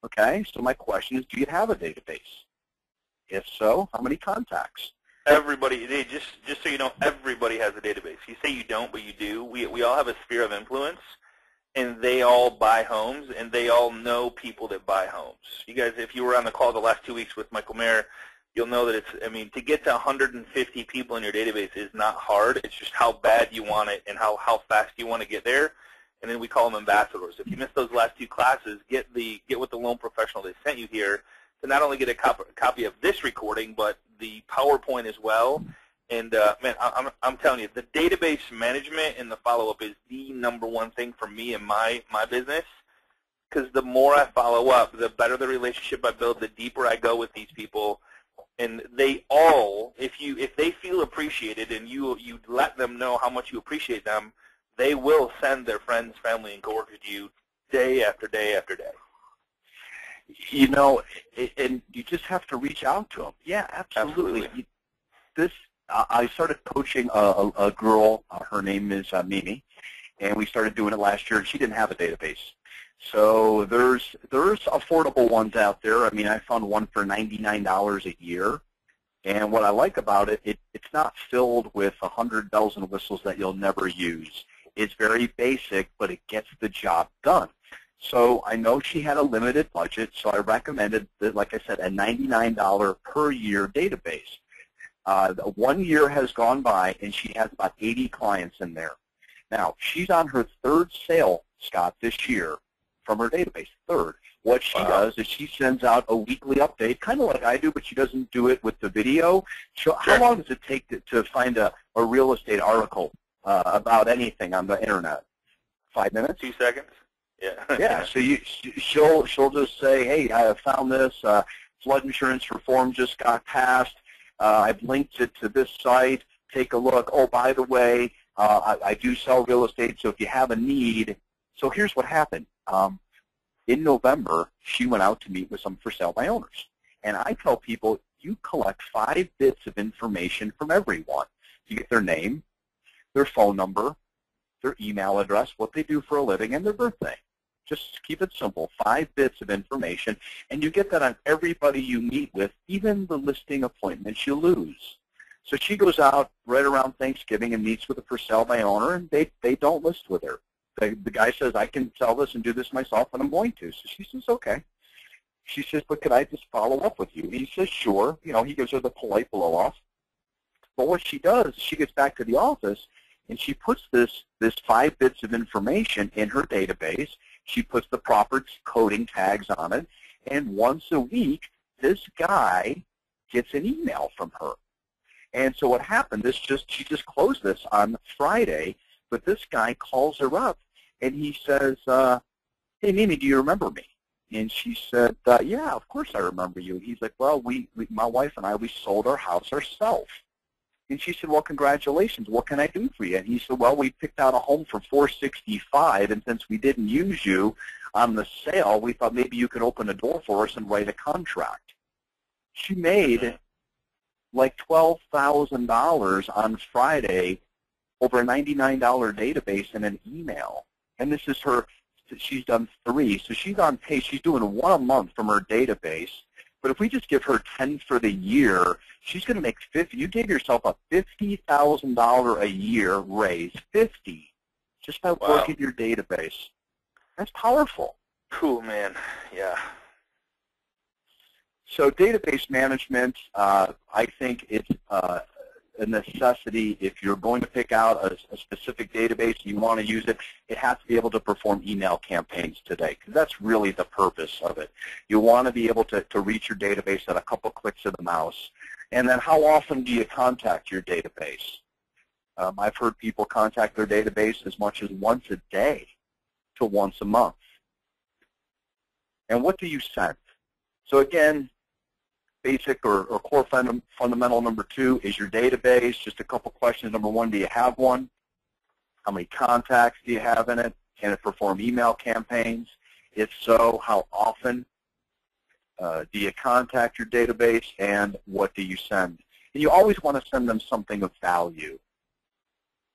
Speaker 3: Okay, so my question is, do you have a database? If so, how many contacts?
Speaker 1: Everybody, just so you know, everybody has a database. You say you don't, but you do. We all have a sphere of influence, and they all buy homes, and they all know people that buy homes. You guys, if you were on the call the last 2 weeks with Michael Mayer, you'll know that it's, I mean, to get to 150 people in your database is not hard. It's just how bad you want it and how fast you want to get there. And then we call them ambassadors. If you missed those last 2 classes, get with the loan professional they sent you here to not only get a copy of this recording, but the PowerPoint as well. And man, I'm telling you, the database management and the follow-up is the #1 thing for me in my business. Because the more I follow up, the better the relationship I build, the deeper I go with these people. And they all, if they feel appreciated and you let them know how much you appreciate them, they will send their friends, family, and coworkers to you day after day after day.
Speaker 3: You know, and you just have to reach out to them. Yeah, absolutely. I started coaching a girl. Her name is Mimi, and we started doing it last year. And she didn't have a database, so there's affordable ones out there. I mean, I found one for $99 a year, and what I like about it, it's not filled with 100 bells and whistles that you'll never use. It's very basic, but it gets the job done. So I know she had a limited budget, so I recommended, that, like I said, a $99 per year database. 1 year has gone by, and she has about 80 clients in there. Now, she's on her 3rd sale, Scott, this year from her database, 3rd. What she does is she sends out a weekly update, kind of like I do, but she doesn't do it with the video. How long does it take to find a real estate article about anything on the Internet? 5 minutes?
Speaker 1: 2 seconds? Yeah.
Speaker 3: Yeah, so she'll just say, hey, I have found this. Flood insurance reform just got passed. I've linked it to this site. Take a look. Oh, by the way, I do sell real estate, so if you have a need. So here's what happened. In November, she went out to meet with some for sale by owners. And I tell people, you collect 5 bits of information from everyone. You get their name, their phone number, their email address, what they do for a living, and their birthday. Just keep it simple, 5 bits of information, and you get that on everybody you meet with, even the listing appointments you lose. So she goes out right around Thanksgiving and meets with a for sale by owner, and they don't list with her. The guy says, I can sell this and do this myself, and I'm going to. So she says, okay. She says, but could I just follow up with you? He says, sure. You know, he gives her the polite blow-off. But what she does, she gets back to the office, and she puts this 5 bits of information in her database. She puts the proper coding tags on it, and once a week, this guy gets an email from her. And so what happened is she just closed this on Friday, but this guy calls her up, and he says, hey, Mimi, do you remember me? And she said, yeah, of course I remember you. He's like, well, my wife and I, we sold our house ourselves. And she said, well, congratulations. What can I do for you? And he said, well, we picked out a home for $465, and since we didn't use you on the sale, we thought maybe you could open a door for us and write a contract. She made like $12,000 on Friday over a $99 database and an email. And this is she's done 3. So she's on pace. She's doing 1 a month from her database. But if we just give her 10 for the year, she's going to make 50. You gave yourself a $50,000 a year raise, 50, just by working your database. That's powerful.
Speaker 1: Cool, man. Yeah.
Speaker 3: So database management, I think it's a necessity. If you're going to pick out a specific database and you want to use it, it has to be able to perform email campaigns today, because that's really the purpose of it. You want to be able to reach your database at a couple clicks of the mouse. And then how often do you contact your database? I've heard people contact their database as much as once a day to once a month. And what do you send? So again, basic or core fundamental number 2 is your database. Just a couple questions. Number 1, do you have one? How many contacts do you have in it? Can it perform email campaigns? If so, how often do you contact your database, and what do you send? And you always want to send them something of value.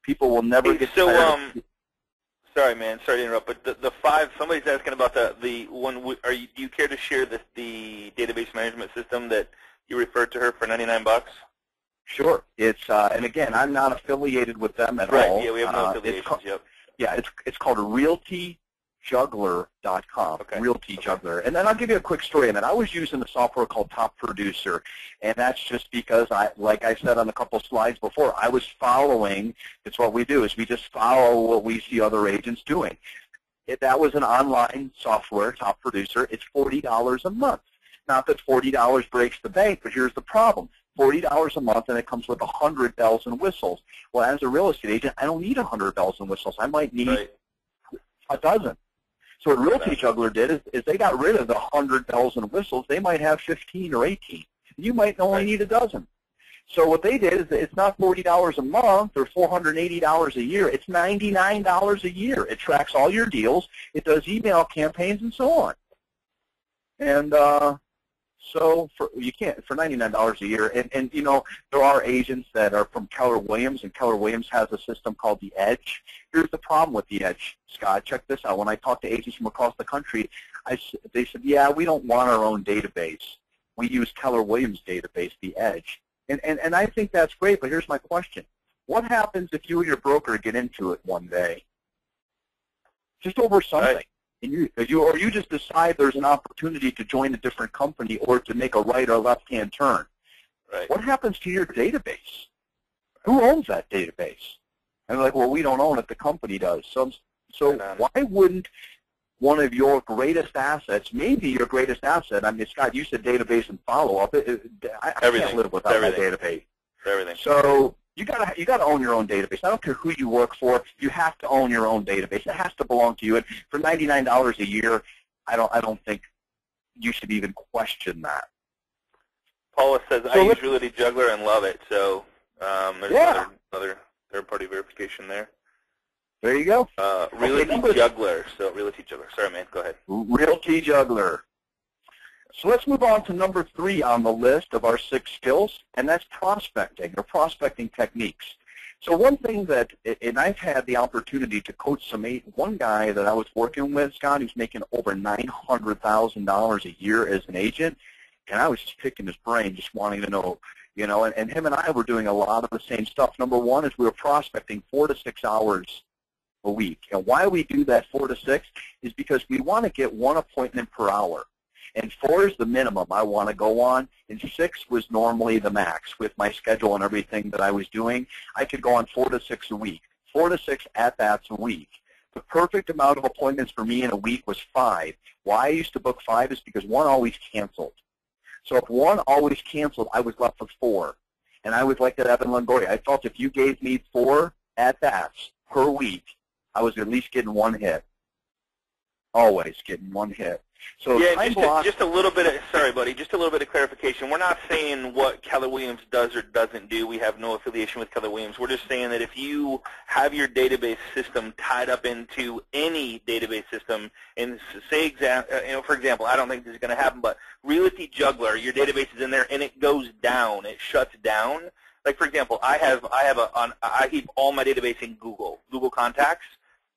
Speaker 3: People will never get tired.
Speaker 1: Sorry, man. Sorry to interrupt, but the five. Somebody's asking about the one. Do you care to share the database management system that you referred to her for $99?
Speaker 3: Sure. It's and again, I'm not affiliated with them at
Speaker 1: Right.
Speaker 3: all.
Speaker 1: Yeah, we have no affiliations. Yep.
Speaker 3: Yeah, it's called RealtyJuggler.com.
Speaker 1: Okay.
Speaker 3: RealtyJuggler. And then I'll give you a quick story on that. I was using a software called Top Producer, and that's just because like I said on a couple slides before, I was following. It's what we do is we just follow what we see other agents doing. That was an online software, Top Producer. It's $40 a month. Not that $40 breaks the bank, but here's the problem. $40 a month, and it comes with 100 bells and whistles. Well, as a real estate agent, I don't need 100 bells and whistles. I might need a dozen. So what Realty Juggler did is they got rid of the 100 bells and whistles. They might have 15 or 18. You might only need a dozen. So what they did is it's not $40 a month or $480 a year. It's $99 a year. It tracks all your deals. It does email campaigns and so on. And so you can't for $99 a year, and you know there are agents that are from Keller Williams, and Keller Williams has a system called the Edge. Here's the problem with the Edge, Scott. Check this out. When I talk to agents from across the country, they said, yeah, we don't want our own database. We use Keller Williams' database, the Edge, and I think that's great. But here's my question: what happens if you and your broker get into it one day, just over something?
Speaker 1: Right.
Speaker 3: And you just decide there's an opportunity to join a different company or to make a right or left-hand turn.
Speaker 1: Right.
Speaker 3: What happens to your database? Who owns that database? And they're like, well, we don't own it. The company does. So why wouldn't one of your greatest assets, maybe your greatest asset, I mean, Scott, you said database and follow-up. I can't live without my database.
Speaker 1: Everything.
Speaker 3: So you gotta own your own database. I don't care who you work for. You have to own your own database. It has to belong to you. And for $99 a year, I don't think you should even question that.
Speaker 1: Paula says, I use Realty Juggler and love it. So there's another third-party verification there.
Speaker 3: There you go.
Speaker 1: Realty Juggler. So Realty Juggler. Sorry, man. Go ahead.
Speaker 3: Realty Juggler. So let's move on to number 3 on the list of our 6 skills, and that's prospecting or prospecting techniques. So one thing that, and I've had the opportunity to coach one guy that I was working with, Scott, who's making over $900,000 a year as an agent, and I was just picking his brain, just wanting to know, you know, and him and I were doing a lot of the same stuff. Number 1 is we were prospecting 4 to 6 hours a week. And why we do that 4 to 6 is because we want to get 1 appointment per hour. And 4 is the minimum I want to go on, and 6 was normally the max. With my schedule and everything that I was doing, I could go on 4 to 6 a week. 4 to 6 at-bats a week. The perfect amount of appointments for me in a week was 5. Why I used to book 5 is because 1 always canceled. So if 1 always canceled, I was left with 4. And I was like that Evan Longoria. I felt if you gave me 4 at-bats per week, I was at least getting 1 hit. Always getting 1 hit. So
Speaker 1: yeah, just a little bit of, sorry, buddy, just a little bit of clarification. We're not saying what Keller Williams does or doesn't do. We have no affiliation with Keller Williams. We're just saying that if you have your database system tied up into any database system, and say, for example, I don't think this is going to happen, but Realty Juggler, your database is in there, and it goes down, it shuts down. Like, for example, I keep all my database in Google Contacts.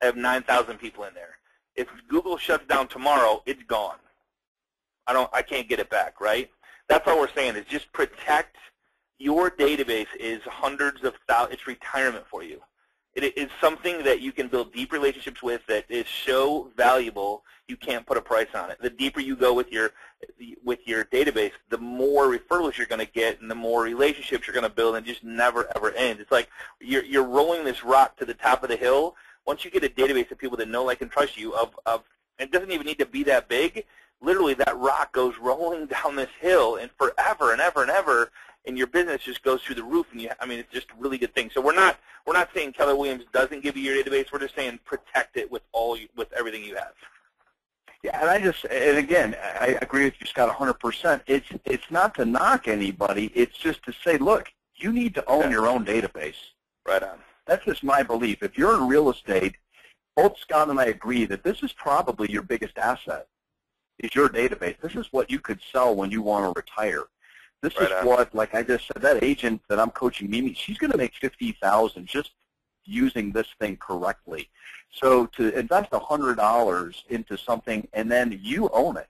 Speaker 1: I have 9,000 people in there. If Google shuts down tomorrow, it's gone. I can't get it back, right? That's all we're saying is just protect your database. Is hundreds of thousands. It's retirement for you. It is something that you can build deep relationships with that is so valuable you can't put a price on it. The deeper you go with your database, the more referrals you're going to get and the more relationships you're going to build, and it just never ever ends. It's like you're rolling this rock to the top of the hill. Once you get a database of people that know, like, and trust you, it doesn't even need to be that big. Literally, that rock goes rolling down this hill, and forever and ever and ever, and your business just goes through the roof. And it's just a really good thing. So we're not saying Keller Williams doesn't give you your database. We're just saying protect it with everything you have.
Speaker 3: Yeah, and again, I agree with you, Scott, 100%. It's not to knock anybody. It's just to say, look, you need to own your own database.
Speaker 1: Right on.
Speaker 3: That's just my belief. If you're in real estate, both Scott and I agree that this is probably your biggest asset, is your database. This is what you could sell when you want to retire. This is what, like I just said, that agent that I'm coaching, Mimi, she's going to make $50,000 just using this thing correctly. So to invest $100 into something and then you own it,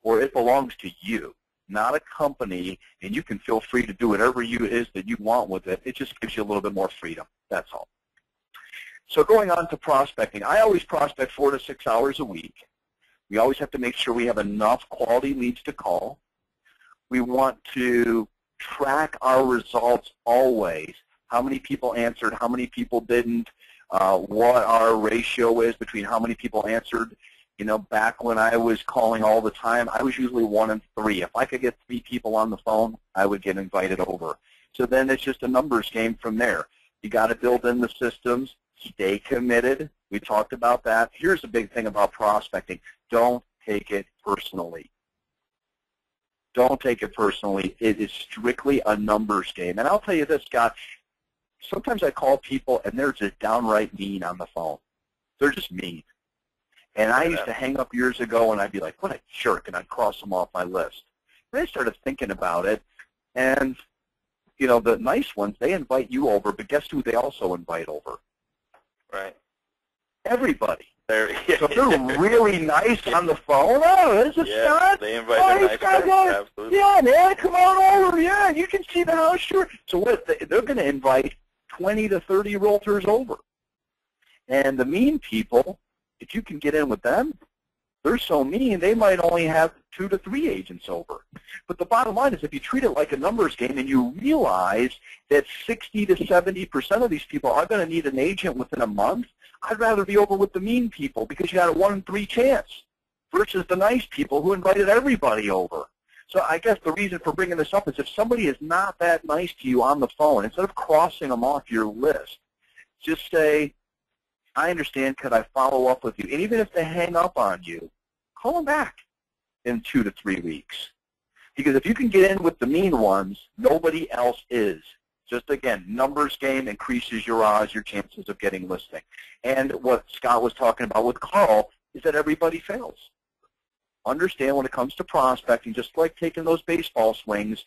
Speaker 3: or it belongs to you, not a company, and you can feel free to do whatever it is that you want with it. It just gives you a little bit more freedom. That's all. So going on to prospecting, I always prospect 4 to 6 hours a week. We always have to make sure we have enough quality leads to call. We want to track our results always, how many people answered, how many people didn't, what our ratio is between how many people answered. You know, back when I was calling all the time, I was usually 1 in 3. If I could get 3 people on the phone, I would get invited over. So then it's just a numbers game from there. You got to build in the systems, stay committed. We talked about that. Here's the big thing about prospecting. Don't take it personally. Don't take it personally. It is strictly a numbers game. And I'll tell you this, Scott, sometimes I call people and they're just downright mean on the phone. They're just mean. And I used to hang up years ago and I'd be like, what a jerk, and I'd cross them off my list. And I started thinking about it, and you know, the nice ones, they invite you over, but guess who they also invite over?
Speaker 1: Right.
Speaker 3: Everybody.
Speaker 1: So
Speaker 3: if they're really nice on the phone, oh, this is Scott.
Speaker 1: They invite their nice friends, absolutely.
Speaker 3: Yeah, man, come on over. Yeah, you can see the house, sure. So what? They're going to invite 20 to 30 realtors over. And the mean people, if you can get in with them, they're so mean, they might only have 2 to 3 agents over. But the bottom line is if you treat it like a numbers game and you realize that 60 to 70% of these people are going to need an agent within a month, I'd rather be over with the mean people because you got a 1 in 3 chance versus the nice people who invited everybody over. So I guess the reason for bringing this up is if somebody is not that nice to you on the phone, instead of crossing them off your list, just say, I understand, could I follow up with you? And even if they hang up on you, call them back in 2 to 3 weeks. Because if you can get in with the mean ones, nobody else is. Just, again, numbers game increases your odds, your chances of getting listing. And what Scott was talking about with Carl is that everybody fails. Understand when it comes to prospecting, just like taking those baseball swings,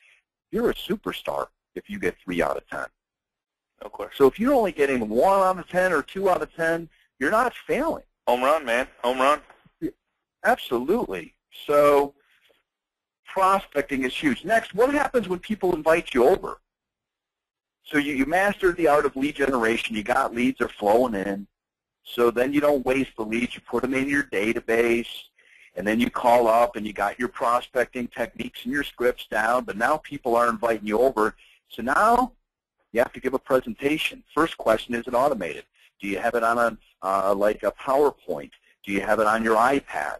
Speaker 3: you're a superstar if you get 3 out of 10.
Speaker 1: Of course.
Speaker 3: So if you're only getting 1 out of 10 or 2 out of 10, you're not failing.
Speaker 1: Home run, man. Home run.
Speaker 3: Absolutely. So prospecting is huge. Next, what happens when people invite you over? So you mastered the art of lead generation. You got leads are flowing in. So then you don't waste the leads. You put them in your database, and then you call up, and you got your prospecting techniques and your scripts down. But now people are inviting you over. So now you have to give a presentation. First question, is it automated? Do you have it on like a PowerPoint? Do you have it on your iPad?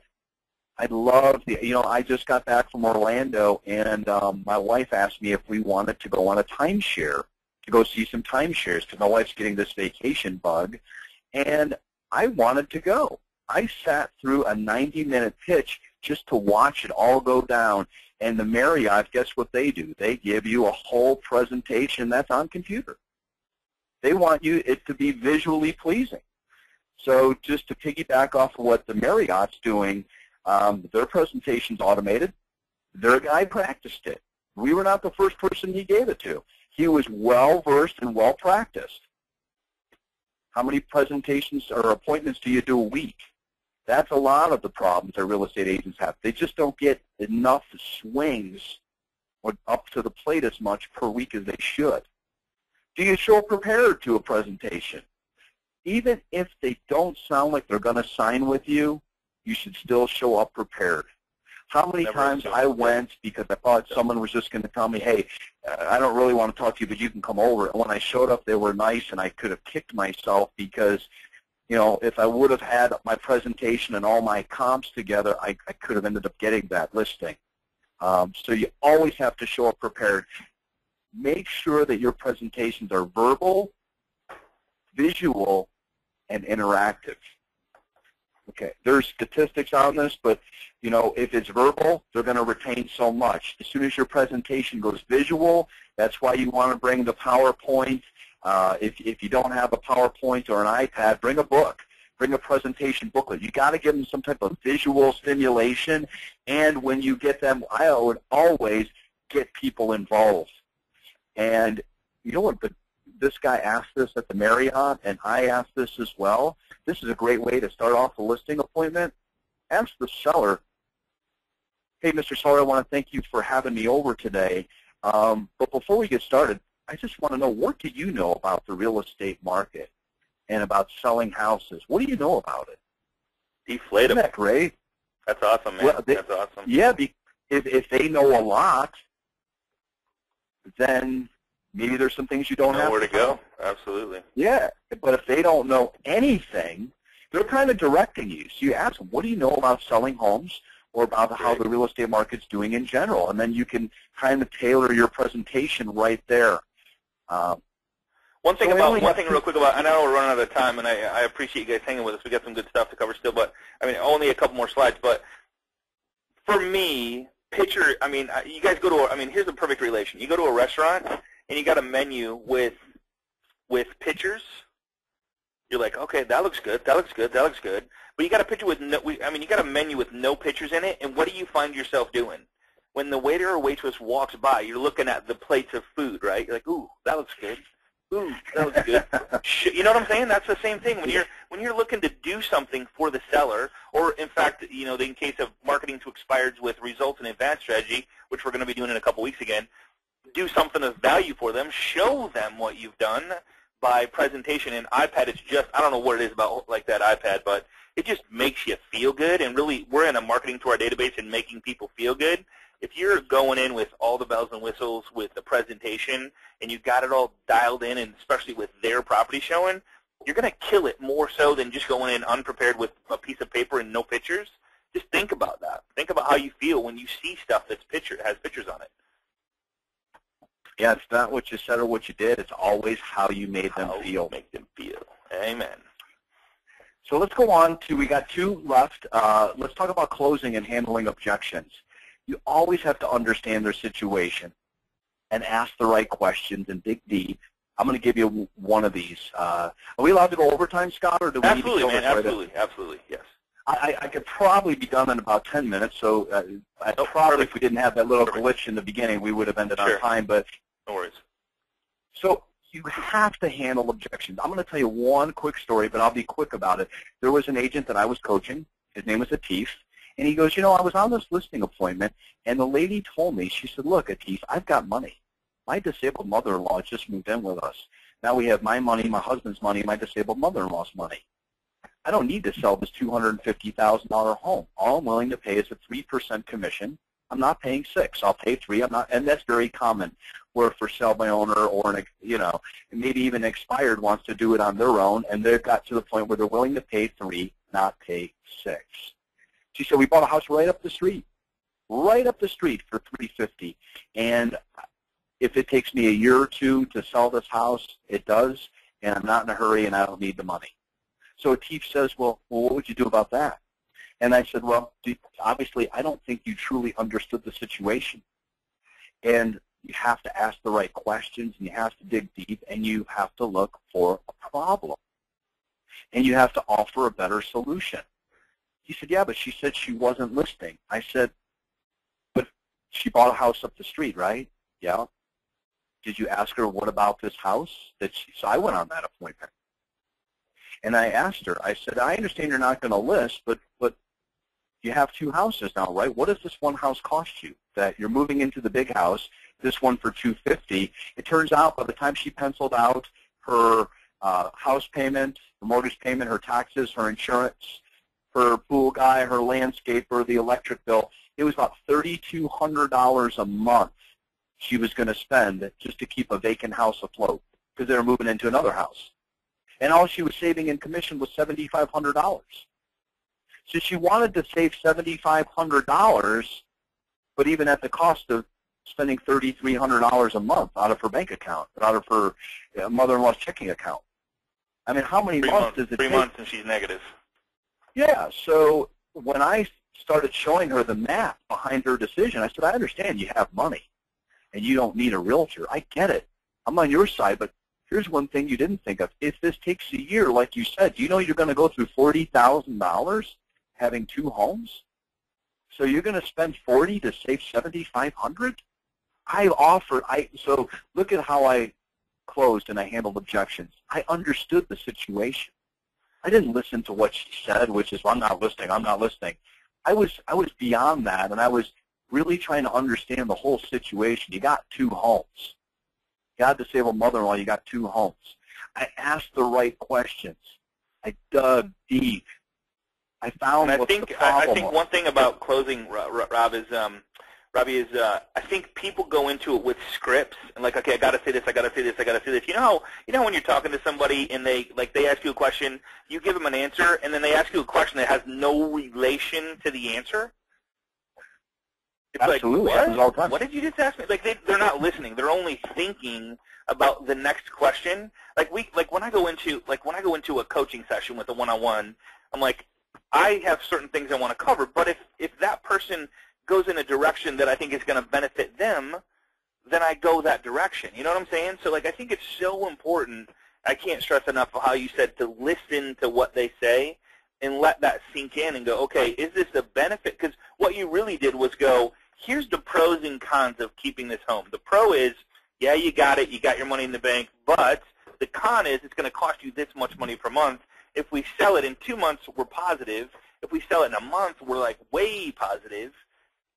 Speaker 3: I'd love the, you know, I just got back from Orlando, and my wife asked me if we wanted to go on a timeshare, to go see some timeshares, because my wife's getting this vacation bug, and I wanted to go. I sat through a 90-minute pitch just to watch it all go down. And the Marriott, guess what they do? They give you a whole presentation that's on computer. They want it to be visually pleasing. So just to piggyback off of what the Marriott's doing, their presentation's automated. Their guy practiced it. We were not the first person he gave it to. He was well-versed and well-practiced. How many presentations or appointments do you do a week? That's a lot of the problems that real estate agents have. They just don't get enough swings or up to the plate as much per week as they should. Do you show up prepared to a presentation? Even if they don't sound like they're going to sign with you, you should still show up prepared. How many times I went because I thought someone was just going to tell me, hey, I don't really want to talk to you, but you can come over. And when I showed up, they were nice, and I could have kicked myself because, you know, if I would have had my presentation and all my comps together, I could have ended up getting that listing. So you always have to show up prepared. Make sure that your presentations are verbal, visual, and interactive. Okay, there's statistics on this, but you know, if it's verbal, they're going to retain so much. As soon as your presentation goes visual, that's why you want to bring the PowerPoint. If you don't have a PowerPoint or an iPad, bring a book. Bring a presentation booklet. You got to give them some type of visual stimulation, and when you get them, I would always get people involved. And you know what? this guy asked this at the Marriott, and I asked this as well. This is a great way to start off the listing appointment. Ask the seller, hey, Mr. Seller, I want to thank you for having me over today. But before we get started, I just want to know, what do you know about the real estate market and about selling houses? What do you know about it?
Speaker 1: Deflate them.
Speaker 3: Isn't that great?
Speaker 1: That's awesome, man.
Speaker 3: Well,
Speaker 1: That's awesome.
Speaker 3: Yeah, if they know a lot, then maybe there's some things you don't have
Speaker 1: Nowhere to go. Absolutely.
Speaker 3: Yeah, but if they don't know anything, they're kind of directing you. So you ask them, what do you know about selling homes or about how the real estate market's doing in general? And then you can kind of tailor your presentation right there.
Speaker 1: One thing real quick about, I know we're running out of time, and I appreciate you guys hanging with us. We got some good stuff to cover still, but I mean, only a couple more slides. But for me, you guys go to, here's a perfect relation. You go to a restaurant, and you got a menu with pictures. You're like, okay, that looks good, that looks good, that looks good. But you got a picture with you got a menu with no pictures in it, and what do you find yourself doing? When the waiter or waitress walks by, you're looking at the plates of food, right? You're like, ooh, that looks good. Ooh, that looks good. You know what I'm saying? That's the same thing. When you're looking to do something for the seller, or in fact, in case of marketing to expireds with results and advanced strategy, which we're going to be doing in a couple weeks again, do something of value for them, show them what you've done by presentation. And iPad, it's just, I don't know what it is about like that iPad, but it just makes you feel good. And really, we're in a marketing to our database and making people feel good. If you're going in with all the bells and whistles with the presentation and you got it all dialed in, and especially with their property showing, you're going to kill it more so than just going in unprepared with a piece of paper and no pictures. Just think about that. Think about how you feel when you see stuff that's has pictures on it.
Speaker 3: Yeah, it's not what you said or what you did. It's always how you made them feel.
Speaker 1: Make them feel. Amen.
Speaker 3: So let's go on to, we got two left. Let's talk about closing and handling objections. You always have to understand their situation and ask the right questions and dig deep. I'm going to give you one of these. Are we allowed to go overtime, Scott, or do we need to kill this right
Speaker 1: Absolutely, absolutely, yes.
Speaker 3: I could probably be done in about 10 minutes, so if we didn't have that little glitch in the beginning, we would have ended on time. But
Speaker 1: no worries.
Speaker 3: So you have to handle objections. I'm going to tell you one quick story, but I'll be quick about it. There was an agent that I was coaching. His name was Atif. And he goes, I was on this listing appointment, and the lady told me, she said, look, Atif, I've got money. My disabled mother-in-law just moved in with us. Now we have my money, my husband's money, my disabled mother-in-law's money. I don't need to sell this $250,000 home. All I'm willing to pay is a 3% commission. I'm not paying 6. I'll pay 3. And that's very common, where for sale by owner or maybe even expired wants to do it on their own, and they've got to the point where they're willing to pay 3, not pay 6. She said, we bought a house right up the street for $350,000. And if it takes me a year or two to sell this house, it does, and I'm not in a hurry and I don't need the money. So Atif says, well, what would you do about that? And I said, well, obviously I don't think you truly understood the situation. And you have to ask the right questions, and you have to dig deep, and you have to look for a problem. And you have to offer a better solution. He said, yeah, but she said she wasn't listing. I said, but she bought a house up the street, right? Yeah. Did you ask her, what about this house? So I went on that appointment. And I asked her, I said, I understand you're not going to list, but you have 2 houses now, right? What does this one house cost you? That you're moving into the big house, this one for $250,000. It turns out by the time she penciled out her house payment, her mortgage payment, her taxes, her insurance, her pool guy, her landscaper, the electric bill, it was about $3,200 a month she was going to spend just to keep a vacant house afloat because they were moving into another house. And all she was saving in commission was $7,500. So she wanted to save $7,500, but even at the cost of spending $3,300 a month out of her bank account, out of her mother-in-law's checking account. I mean, how many months does it take?
Speaker 1: 3 months and she's negative.
Speaker 3: Yeah, so when I started showing her the math behind her decision, I said, I understand you have money and you don't need a realtor. I get it. I'm on your side, but here's one thing you didn't think of. If this takes a year, like you said, do you know you're going to go through $40,000 having 2 homes? So you're going to spend $40,000 to save $7,500? So look at how I closed and I handled objections. I understood the situation. I didn't listen to what she said, which is, well, I'm not listening, I'm not listening. I was beyond that, and I was really trying to understand the whole situation. You got 2 homes. You got a disabled mother-in-law, you got 2 homes. I asked the right questions. I dug deep. I found what's the problem.
Speaker 1: I think one thing about closing, Rob, is Robbie, is I think people go into it with scripts and like, okay, I got to say this, I got to say this, I got to say this. You know when you're talking to somebody and they ask you a question, you give them an answer, and then they ask you a question that has no relation to the answer. It's
Speaker 3: Absolutely.
Speaker 1: like,
Speaker 3: Happens all the time.
Speaker 1: what did you just ask me? Like they're not listening. They're only thinking about the next question. Like when I go into a coaching session with a one-on-one, I'm like, I have certain things I want to cover, but if that person goes in a direction that I think is going to benefit them, then I go that direction. You know what I'm saying? So like I think it's so important. I can't stress enough how you said to listen to what they say and let that sink in and go, okay, is this a benefit? Because what you really did was go, here's the pros and cons of keeping this home. The pro is, yeah, you got it, you got your money in the bank, but the con is it's going to cost you this much money per month. If we sell it in 2 months, we're positive. If we sell it in a month, we're like way positive.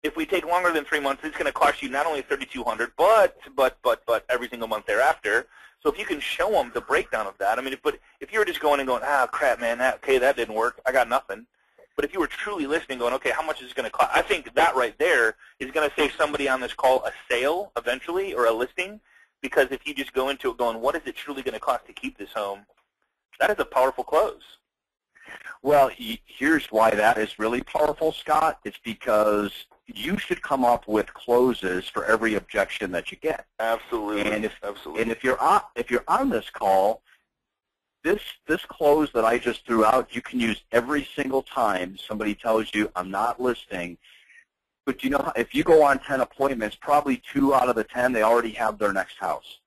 Speaker 1: If we take longer than 3 months, it's going to cost you not only $3,200, but every single month thereafter. So if you can show them the breakdown of that, I mean, if you were just going and going, ah, crap, man, that didn't work, I got nothing. But if you were truly listening, going, okay, how much is it going to cost? I think that right there is going to save somebody on this call a sale eventually or a listing, because if you just go into it going, what is it truly going to cost to keep this home? That is a powerful close.
Speaker 3: Well, here's why that is really powerful, Scott. It's because you should come up with closes for every objection that you get.
Speaker 1: Absolutely.
Speaker 3: And
Speaker 1: Absolutely.
Speaker 3: if you're on this call, this close that I just threw out, you can use every single time somebody tells you, I'm not listening. But you know, if you go on 10 appointments, probably 2 out of the 10, they already have their next house.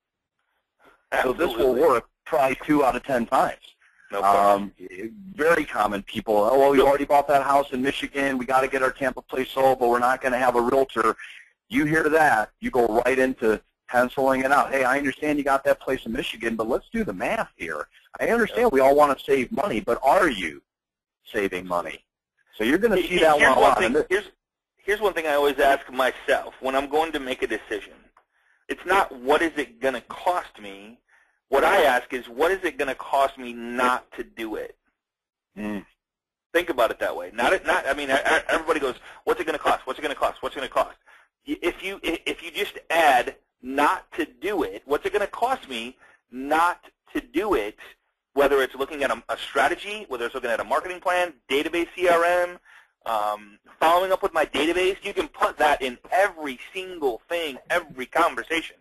Speaker 1: Absolutely.
Speaker 3: So this will work probably 2 out of 10 times.
Speaker 1: No problem.
Speaker 3: Very common people, oh, well, we already bought that house in Michigan. We got to get our Tampa place sold, but we're not going to have a realtor. You hear that, you go right into penciling it out. Hey, I understand you got that place in Michigan, but let's do the math here. I understand we all want to save money, but are you saving money? So you're going to see that one a lot.
Speaker 1: Here's one thing I always ask myself when I'm going to make a decision. It's not what is it going to cost me. What I ask is, what is it going to cost me not to do it? Think about it that way. I mean, everybody goes, what's it going to cost? What's it going to cost? What's it going to cost? If you just add not to do it, what's it going to cost me not to do it? Whether it's looking at a strategy, whether it's looking at a marketing plan, database CRM, following up with my database, you can put that in every single thing, every conversation.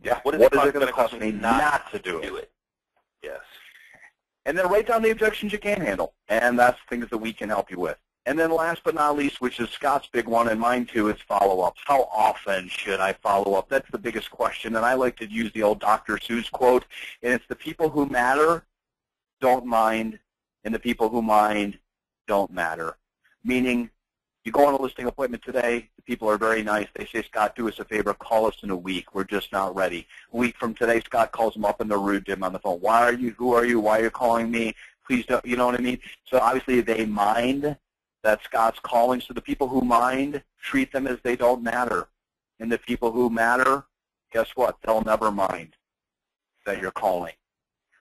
Speaker 3: Yeah.
Speaker 1: What is it going to cost me not to do it? Yes.
Speaker 3: And then write down the objections you can handle, and that's things that we can help you with. And then last but not least, which is Scott's big one and mine too, is follow-up. How often should I follow up? That's the biggest question, and I like to use the old Dr. Seuss quote, and it's the people who matter don't mind, and the people who mind don't matter. Meaning, you go on a listing appointment today, the people are very nice. They say, Scott, do us a favor, call us in a week. We're just not ready. A week from today, Scott calls them up and they're rude to him on the phone. Why are you? Who are you? Why are you calling me? Please don't, you know what I mean? So obviously they mind that Scott's calling. So the people who mind, treat them as they don't matter. And the people who matter, guess what? They'll never mind that you're calling.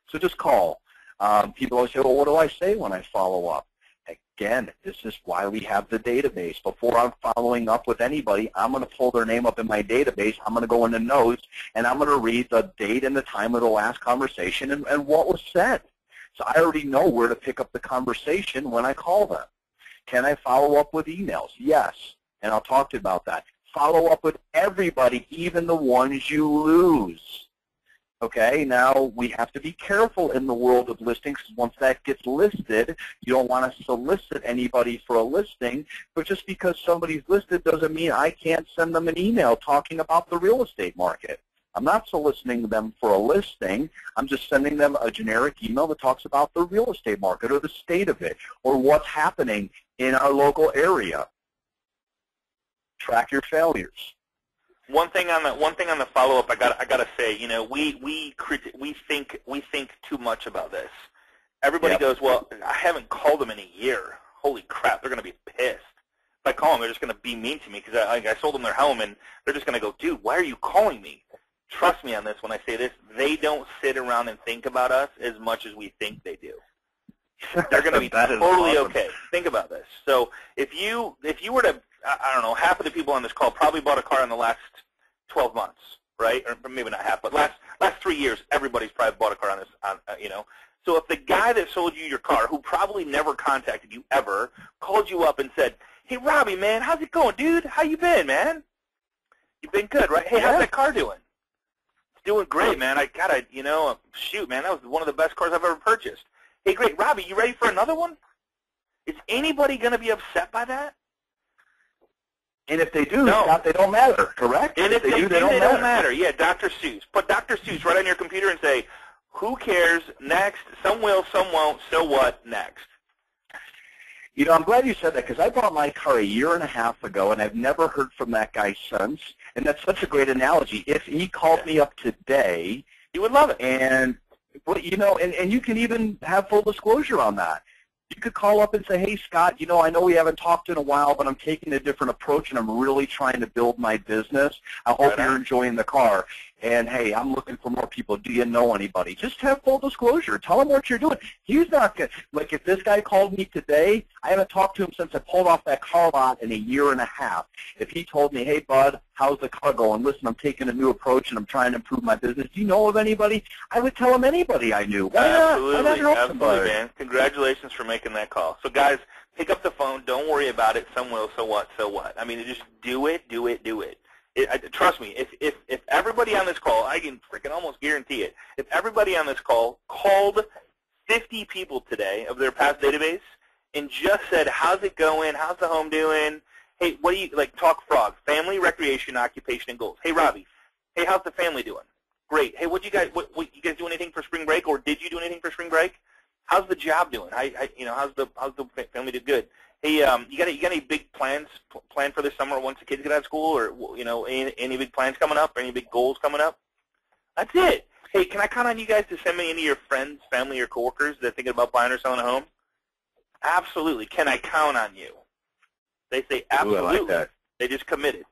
Speaker 3: So just call. People always say, well, what do I say when I follow up? Again, this is why we have the database. Before I'm following up with anybody, I'm going to pull their name up in my database. I'm going to go into notes, and I'm going to read the date and the time of the last conversation and what was said. So I already know where to pick up the conversation when I call them. Can I follow up with emails? Yes, and I'll talk to you about that. Follow up with everybody, even the ones you lose. Okay, now we have to be careful in the world of listings. Once that gets listed, you don't want to solicit anybody for a listing, but just because somebody's listed doesn't mean I can't send them an email talking about the real estate market. I'm not soliciting them for a listing. I'm just sending them a generic email that talks about the real estate market or the state of it or what's happening in our local area. Track your failures.
Speaker 1: One thing on the follow-up, I gotta say, you know, we think too much about this. Everybody goes, well, I haven't called them in a year. Holy crap, they're gonna be pissed. If I call them, they're just gonna be mean to me because I sold them their home, and they're just gonna go, dude, why are you calling me? Trust me on this when I say this. They don't sit around and think about us as much as we think they do. They're going to be totally awesome. Okay. Think about this. So if you were to, I don't know, half of the people on this call probably bought a car in the last 12 months, right? Or maybe not half, but last 3 years, everybody's probably bought a car on this, you know. So if the guy that sold you your car, who probably never contacted you ever, called you up and said, hey, Robbie, man, how's it going, dude? How you been, man? You've been good, right? Hey, how's that car doing? It's doing great, man. I gotta, you know, shoot, man, that was one of the best cars I've ever purchased. Hey, great, Robbie, you ready for another one? Is anybody going to be upset by that?
Speaker 3: And if they do, Scott, they don't matter, correct?
Speaker 1: And if they do, they don't matter. Yeah, Dr. Seuss. Put Dr. Seuss right on your computer and say, who cares? Next. Some will, some won't. So what? Next.
Speaker 3: You know, I'm glad you said that because I bought my car a year and a half ago, and I've never heard from that guy since. And that's such a great analogy. If he called me up today,
Speaker 1: he would love it.
Speaker 3: And well, you know, and you can even have full disclosure on that. You could call up and say, hey, Scott, you know, I know we haven't talked in a while, but I'm taking a different approach, and I'm really trying to build my business. I hope you're enjoying the car. And, hey, I'm looking for more people. Do you know anybody? Just have full disclosure. Tell him what you're doing. He's not going to, like, if this guy called me today, I haven't talked to him since I pulled off that car lot in a year and a half. If he told me, hey, bud, how's the car going? Listen, I'm taking a new approach, and I'm trying to improve my business. Do you know of anybody? I would tell him anybody I knew. Why not? Why not help somebody?
Speaker 1: Man. Congratulations for making that call. So, guys, pick up the phone. Don't worry about it. Some will, so what, so what? I mean, just do it, do it, do it. Trust me, if everybody on this call, I can freaking almost guarantee it, if everybody on this call called 50 people today of their past database and just said, how's it going, how's the home doing, hey, what do you, like, talk frog, family, recreation, occupation, and goals. Hey, Robbie, hey, how's the family doing? Great. Hey, what you guys do anything for spring break, or did you do anything for spring break? How's the job doing? You know, how's the family doing? Good. Hey, you got any big plans planned for this summer once the kids get out of school, or you know, any big plans coming up, or any big goals coming up? That's it. Hey, can I count on you guys to send me any of your friends, family, or coworkers that are thinking about buying or selling a home? Absolutely. Can I count on you? They say absolutely.
Speaker 3: Ooh, I like that.
Speaker 1: They just committed.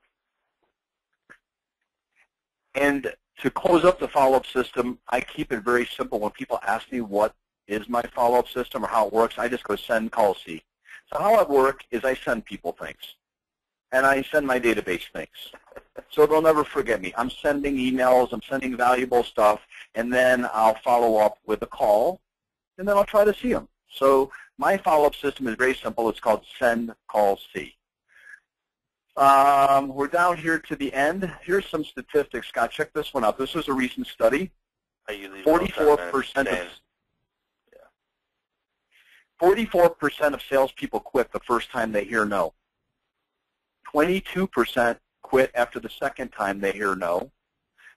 Speaker 3: And to close up the follow-up system, I keep it very simple. When people ask me what is my follow-up system or how it works, I just go send, call, see. So how I work is I send people things, and I send my database things. So they'll never forget me. I'm sending emails, I'm sending valuable stuff, and then I'll follow up with a call, and then I'll try to see them. So my follow-up system is very simple. It's called send, call, see. We're down here to the end. Here's some statistics, Scott. Check this one out. This was a recent study. 44% of salespeople quit the first time they hear no. 22% quit after the second time they hear no.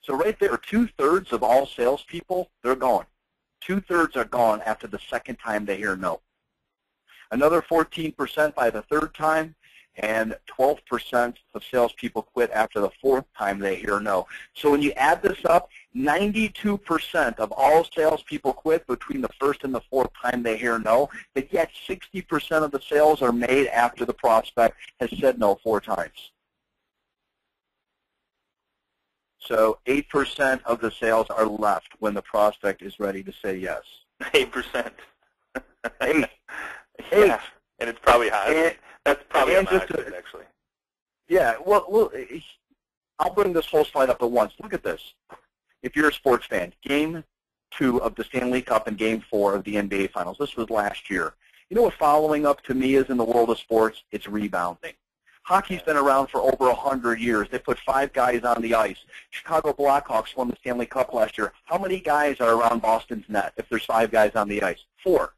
Speaker 3: So right there, 2/3 of all salespeople, they're gone. 2/3 are gone after the second time they hear no. Another 14% by the third time, and 12% of salespeople quit after the fourth time they hear no. So when you add this up, 92% of all salespeople quit between the first and the fourth time they hear no, but yet 60% of the sales are made after the prospect has said no 4 times. So 8% of the sales are left when the prospect is ready to say yes.
Speaker 1: 8%.
Speaker 3: 8.
Speaker 1: Yeah, and it's probably high. That's probably actually.
Speaker 3: Yeah, well, I'll bring this whole slide up at once. Look at this. If you're a sports fan, Game 2 of the Stanley Cup and Game 4 of the NBA Finals. This was last year. You know what following up to me is in the world of sports? It's rebounding. Hockey's been around for over 100 years. They put 5 guys on the ice. Chicago Blackhawks won the Stanley Cup last year. How many guys are around Boston's net if there's 5 guys on the ice? 4.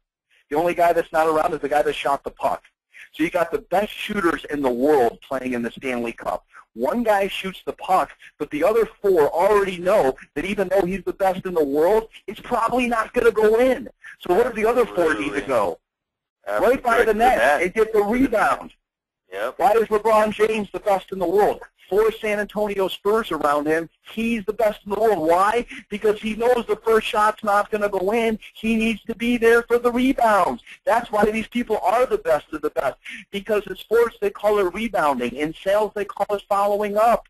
Speaker 3: The only guy that's not around is the guy that shot the puck. So you got the best shooters in the world playing in the Stanley Cup. One guy shoots the puck, but the other 4 already know that even though he's the best in the world, it's probably not going to go in. So where do the other 4 need to go? Right by the net and get the rebound.
Speaker 1: Yep.
Speaker 3: Why is LeBron James the best in the world? 4 San Antonio Spurs around him. He's the best in the world. Why? Because he knows the first shot's not going to go in. He needs to be there for the rebounds. That's why these people are the best of the best. Because in sports, they call it rebounding. In sales, they call it following up.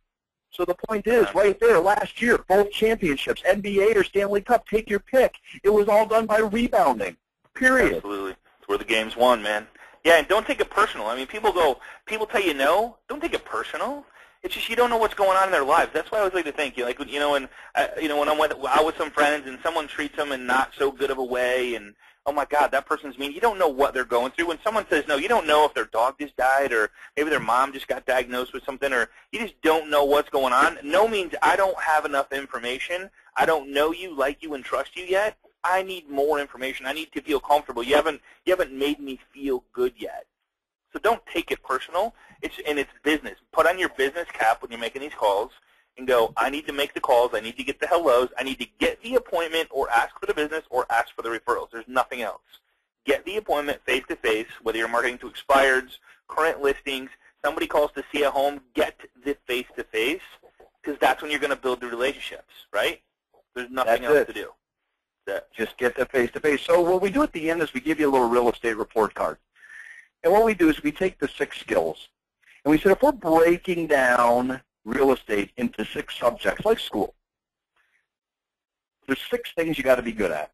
Speaker 3: So the point is, right there, last year, both championships, NBA or Stanley Cup, take your pick. It was all done by rebounding, period.
Speaker 1: Absolutely. It's where the game's won, man. Yeah, and don't take it personal. I mean, people tell you no, don't take it personal. It's just you don't know what's going on in their lives. That's why I always like to think, when when I'm out with some friends and someone treats them in not so good of a way, and oh my God, that person's mean. You don't know what they're going through. When someone says no, you don't know if their dog just died or maybe their mom just got diagnosed with something, or you just don't know what's going on. No means I don't have enough information. I don't know you, like you, and trust you yet. I need more information. I need to feel comfortable. You haven't made me feel good yet. So don't take it personal. It's business. Put on your business cap when you're making these calls and go, I need to make the calls. I need to get the hellos. I need to get the appointment or ask for the business or ask for the referrals. There's nothing else. Get the appointment face-to-face, whether you're marketing to expireds, current listings, somebody calls to see a home, get the face-to-face, because that's when you're going to build the relationships, right? There's nothing else to do.
Speaker 3: Just get the face-to-face. So what we do at the end is we give you a little real estate report card. And what we do is we take the 6 skills, and we said if we're breaking down real estate into 6 subjects, like school, there's 6 things you got to be good at.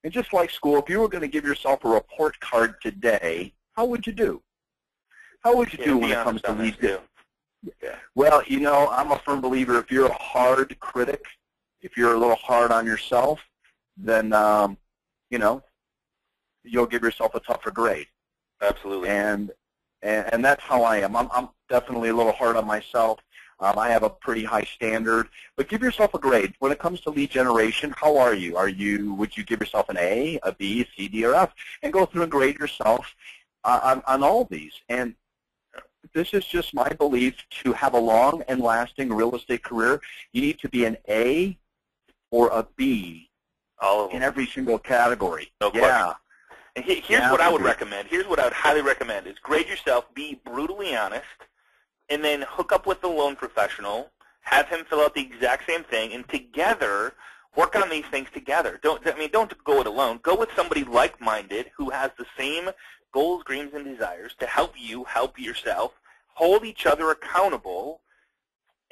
Speaker 3: And just like school, if you were going to give yourself a report card today, how would you do? How would you do when it comes to lead gen?
Speaker 1: Yeah.
Speaker 3: Well, I'm a firm believer if you're a hard critic, if you're a little hard on yourself, then, you'll give yourself a tougher grade.
Speaker 1: Absolutely.
Speaker 3: And that's how I am. I'm definitely a little hard on myself. I have a pretty high standard. But give yourself a grade. When it comes to lead generation, how are you? Would you give yourself an A, a B, a C, D, or F? And go through and grade yourself on all of these. And this is just my belief. To have a long and lasting real estate career, you need to be an A or a B in every single category.
Speaker 1: No question. And here's what I would recommend. Here's what I would highly recommend is grade yourself, be brutally honest, and then hook up with the loan professional, have him fill out the exact same thing, and together work on these things together. Don't go it alone. Go with somebody like-minded who has the same goals, dreams, and desires to help you help yourself, hold each other accountable,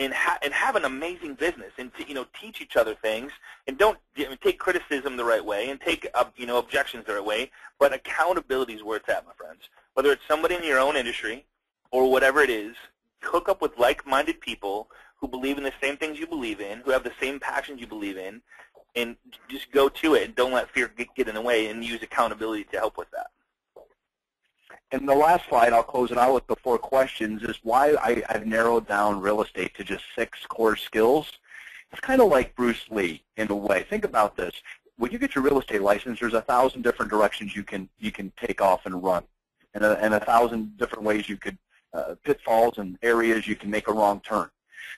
Speaker 1: and have an amazing business, and teach each other things, and don't take criticism the right way, and take objections the right way. But accountability is where it's at, my friends. Whether it's somebody in your own industry or whatever it is, hook up with like-minded people who believe in the same things you believe in, who have the same passions you believe in, and just go to it. And don't let fear get in the way, and use accountability to help with that.
Speaker 3: And the last slide, I'll close it out with the 4 questions, is why I've narrowed down real estate to just 6 core skills. It's kind of like Bruce Lee in a way. Think about this. When you get your real estate license, there's 1,000 different directions you can take off and run, and 1,000 different ways you could, pitfalls and areas you can make a wrong turn.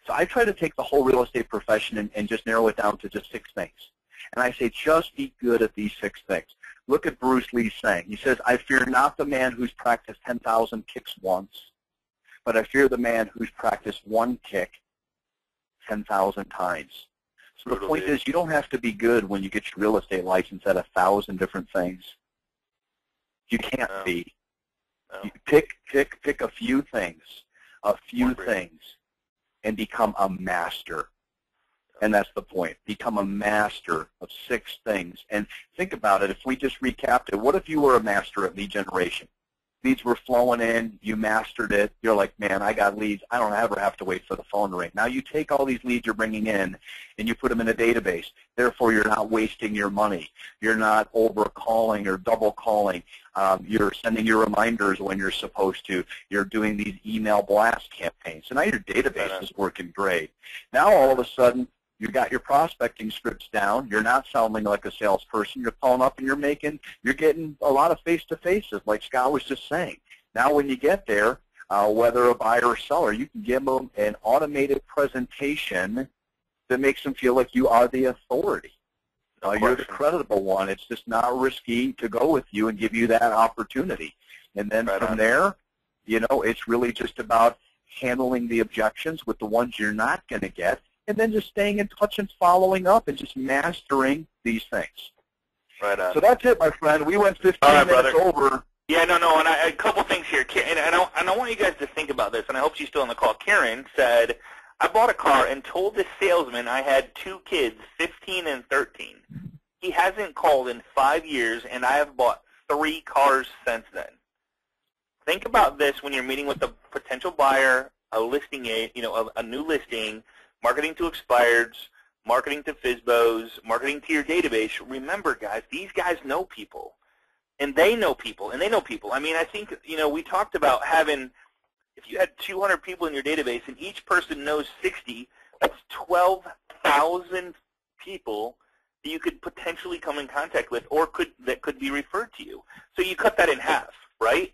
Speaker 3: So I try to take the whole real estate profession and just narrow it down to just 6 things. And I say just be good at these 6 things. Look at Bruce Lee saying. He says, I fear not the man who's practiced 10,000 kicks once, but I fear the man who's practiced one kick 10,000 times. So the point is, you don't have to be good when you get your real estate license at 1,000 different things. You can't be. You pick a few things, and become a master. And that's the point. Become a master of 6 things. And think about it. If we just recapped it, what if you were a master at lead generation? Leads were flowing in. You mastered it. You're like, man, I got leads. I don't ever have to wait for the phone to ring. Now you take all these leads you're bringing in, and you put them in a database. Therefore, you're not wasting your money. You're not over-calling or double-calling. You're sending your reminders when you're supposed to. You're doing these email blast campaigns. So now your database is working great. Now all of a sudden, you got your prospecting scripts down. You're not sounding like a salesperson. You're calling up and you're getting a lot of face-to-faces, like Scott was just saying. Now when you get there, whether a buyer or seller, you can give them an automated presentation that makes them feel like you are the authority. You're the credible one. It's just not risky to go with you and give you that opportunity. And then from there, It's really just about handling the objections with the ones you're not going to get, and then just staying in touch and following up and just mastering these things.
Speaker 1: Right on.
Speaker 3: So that's it, my friend. We went 15 minutes over.
Speaker 1: Yeah, no, and a couple things here. And I want you guys to think about this, and I hope she's still on the call. Karen said, I bought a car and told the salesman I had 2 kids, 15 and 13. He hasn't called in 5 years, and I have bought 3 cars since then. Think about this when you're meeting with a potential buyer, a listing, a new listing, marketing to expireds, marketing to FSBOs, marketing to your database. Remember, guys, these guys know people, and they know people, and they know people. I mean, I think, we talked about having, if you had 200 people in your database and each person knows 60, that's 12,000 people that you could potentially come in contact with or that could be referred to you. So you cut that in half, right?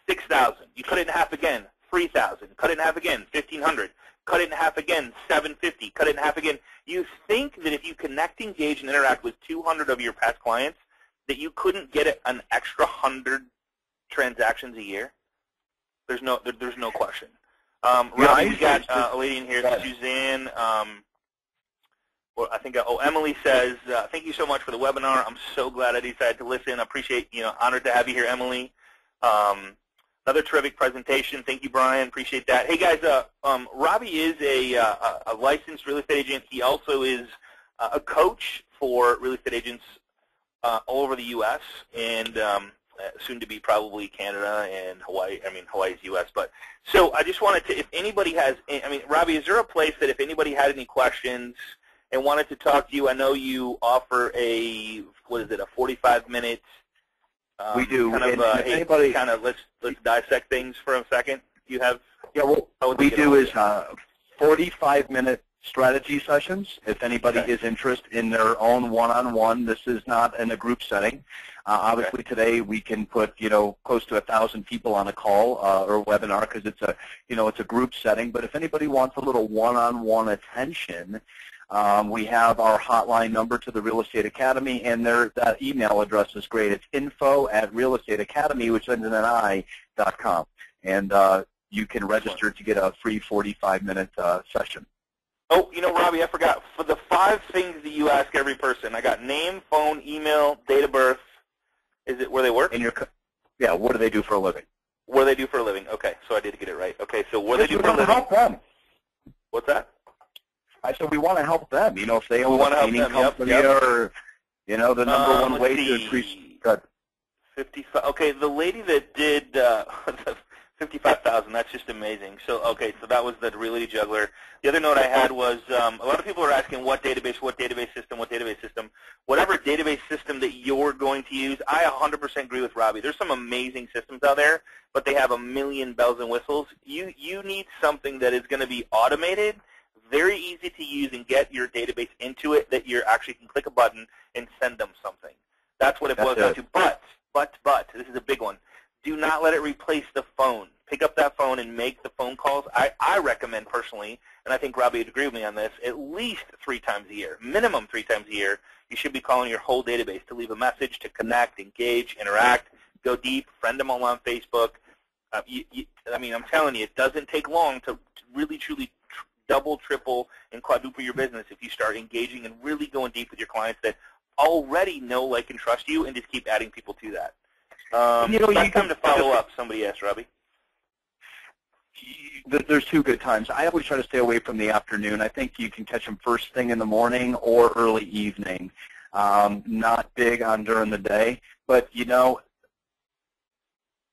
Speaker 1: 6,000. You cut it in half again, 3,000. Cut it in half again, 1,500. Cut it in half again, 750. Cut it in half again. You think that if you connect, engage, and interact with 200 of your past clients, that you couldn't get an extra 100 transactions a year? There's no question. Robbie, we got a lady in here, Suzanne. Well, I think Emily says, thank you so much for the webinar. I'm so glad I decided to listen. I appreciate, honored to have you here, Emily. Another terrific presentation. Thank you, Brian. Appreciate that. Hey, guys, Robbie is a licensed real estate agent. He also is a coach for real estate agents all over the U.S. and soon to be probably Canada and Hawaii. I mean, Hawaii's U.S. But so I just wanted to, if anybody has, Robbie, is there a place that if anybody had any questions and wanted to talk to you, I know you offer a 45-minute.
Speaker 3: We do.
Speaker 1: Let's dissect things for a second. You have.
Speaker 3: Yeah, what we do is 45-minute strategy sessions. If anybody is interested in their own one-on-one, this is not in a group setting. Obviously, today we can put close to 1,000 people on a call or a webinar because it's a group setting. But if anybody wants a little one-on-one attention, we have our hotline number to the Real Estate Academy, and that email address is great. It's info@realestateacademy, which ends in an I.com. And you can register to get a free 45-minute session.
Speaker 1: Oh, Robbie, I forgot. For the 5 things that you ask every person, I got name, phone, email, date of birth. Is it where they work?
Speaker 3: Yeah, what do they do for a living?
Speaker 1: What do they do for a living? Okay, so I did get it right. Okay, so what do they do for a living?
Speaker 3: Help them.
Speaker 1: What's that?
Speaker 3: I said we want to help them. If they own a cleaning company or, the number one way to increase. Good.
Speaker 1: 55. Okay, the lady that did 55,000. That's just amazing. So so that was the realty juggler. The other note I had was a lot of people are asking what database system. Whatever database system that you're going to use, I 100% agree with Robbie. There's some amazing systems out there, but they have a million bells and whistles. You need something that is going to be automated, very easy to use, and get your database into it that you actually can click a button and send them something. That's what it boils down to. But, this is a big one. Do not let it replace the phone. Pick up that phone and make the phone calls. I recommend personally, and I think Robbie would agree with me on this, at least 3 times a year, minimum 3 times a year, you should be calling your whole database to leave a message, to connect, engage, interact, go deep, friend them all on Facebook. I'm telling you, it doesn't take long to really, truly double, triple, and quadruple your business if you start engaging and really going deep with your clients that already know, like, and trust you, and just keep adding people to that. Best time to follow up, somebody asked, Robbie.
Speaker 3: There's 2 good times. I always try to stay away from the afternoon. I think you can catch them first thing in the morning or early evening. Not big on during the day. But,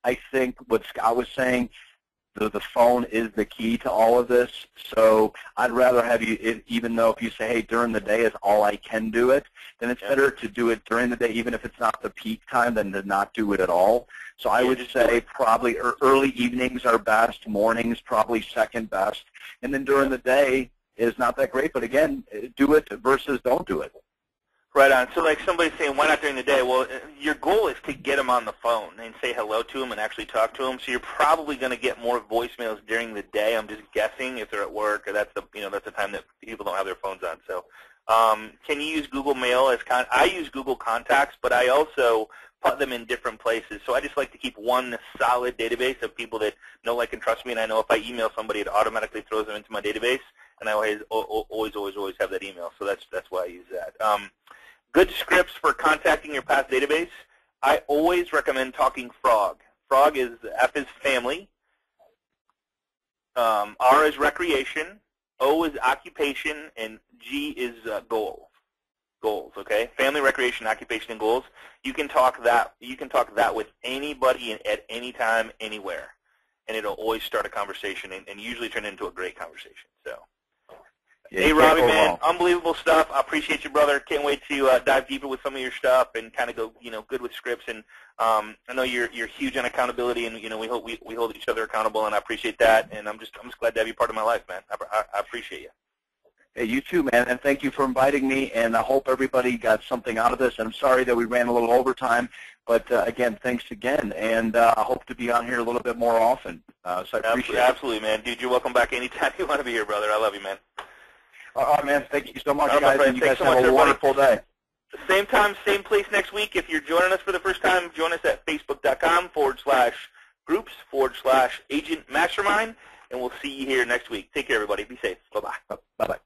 Speaker 3: I think what Scott was saying, the phone is the key to all of this. So I'd rather have you, even though if you say, hey, during the day is all I can do it, then it's better to do it during the day, even if it's not the peak time, than to not do it at all. So I would say probably early evenings are best, mornings probably second best, and then during the day is not that great. But again, do it versus don't do it.
Speaker 1: Right on. So like somebody's saying, why not during the day? Well, your goal is to get them on the phone and say hello to them and actually talk to them. So you're probably going to get more voicemails during the day. I'm just guessing if they're at work, or that's the time that people don't have their phones on. So Can you use Google Mail as I use Google Contacts, but I also put them in different places. So I just like to keep one solid database of people that know, like, and trust me, and I know if I email somebody, it automatically throws them into my database, and I always have that email. So that's why I use that. Good scripts for contacting your past database. I always recommend talking frog. Frog is, F is family, R is recreation, O is occupation, and G is goals. Goals, okay? Family, recreation, occupation, and goals. You can talk that with anybody at any time, anywhere, and it'll always start a conversation and usually turn into a great conversation. So,
Speaker 3: yeah,
Speaker 1: hey, Robbie, man, unbelievable stuff. I appreciate you, brother. Can't wait to dive deeper with some of your stuff and kind of go, good with scripts. And I know you're huge on accountability, and we hold each other accountable, and I appreciate that. And I'm just glad to have you part of my life, man. I appreciate you.
Speaker 3: Hey, you too, man, and thank you for inviting me, and I hope everybody got something out of this. I'm sorry that we ran a little overtime, but again, thanks again, and I hope to be on here a little bit more often, so I appreciate it.
Speaker 1: Absolutely, man. Dude, you're welcome back anytime you want to be here, brother. I love you, man.
Speaker 3: All right, man, thank you so much,
Speaker 1: right,
Speaker 3: guys, and you guys have a wonderful day.
Speaker 1: Same time, same place next week. If you're joining us for the first time, join us at facebook.com/groups/Agent Mastermind, and we'll see you here next week. Take care, everybody. Be safe. Bye-bye.
Speaker 3: Bye-bye.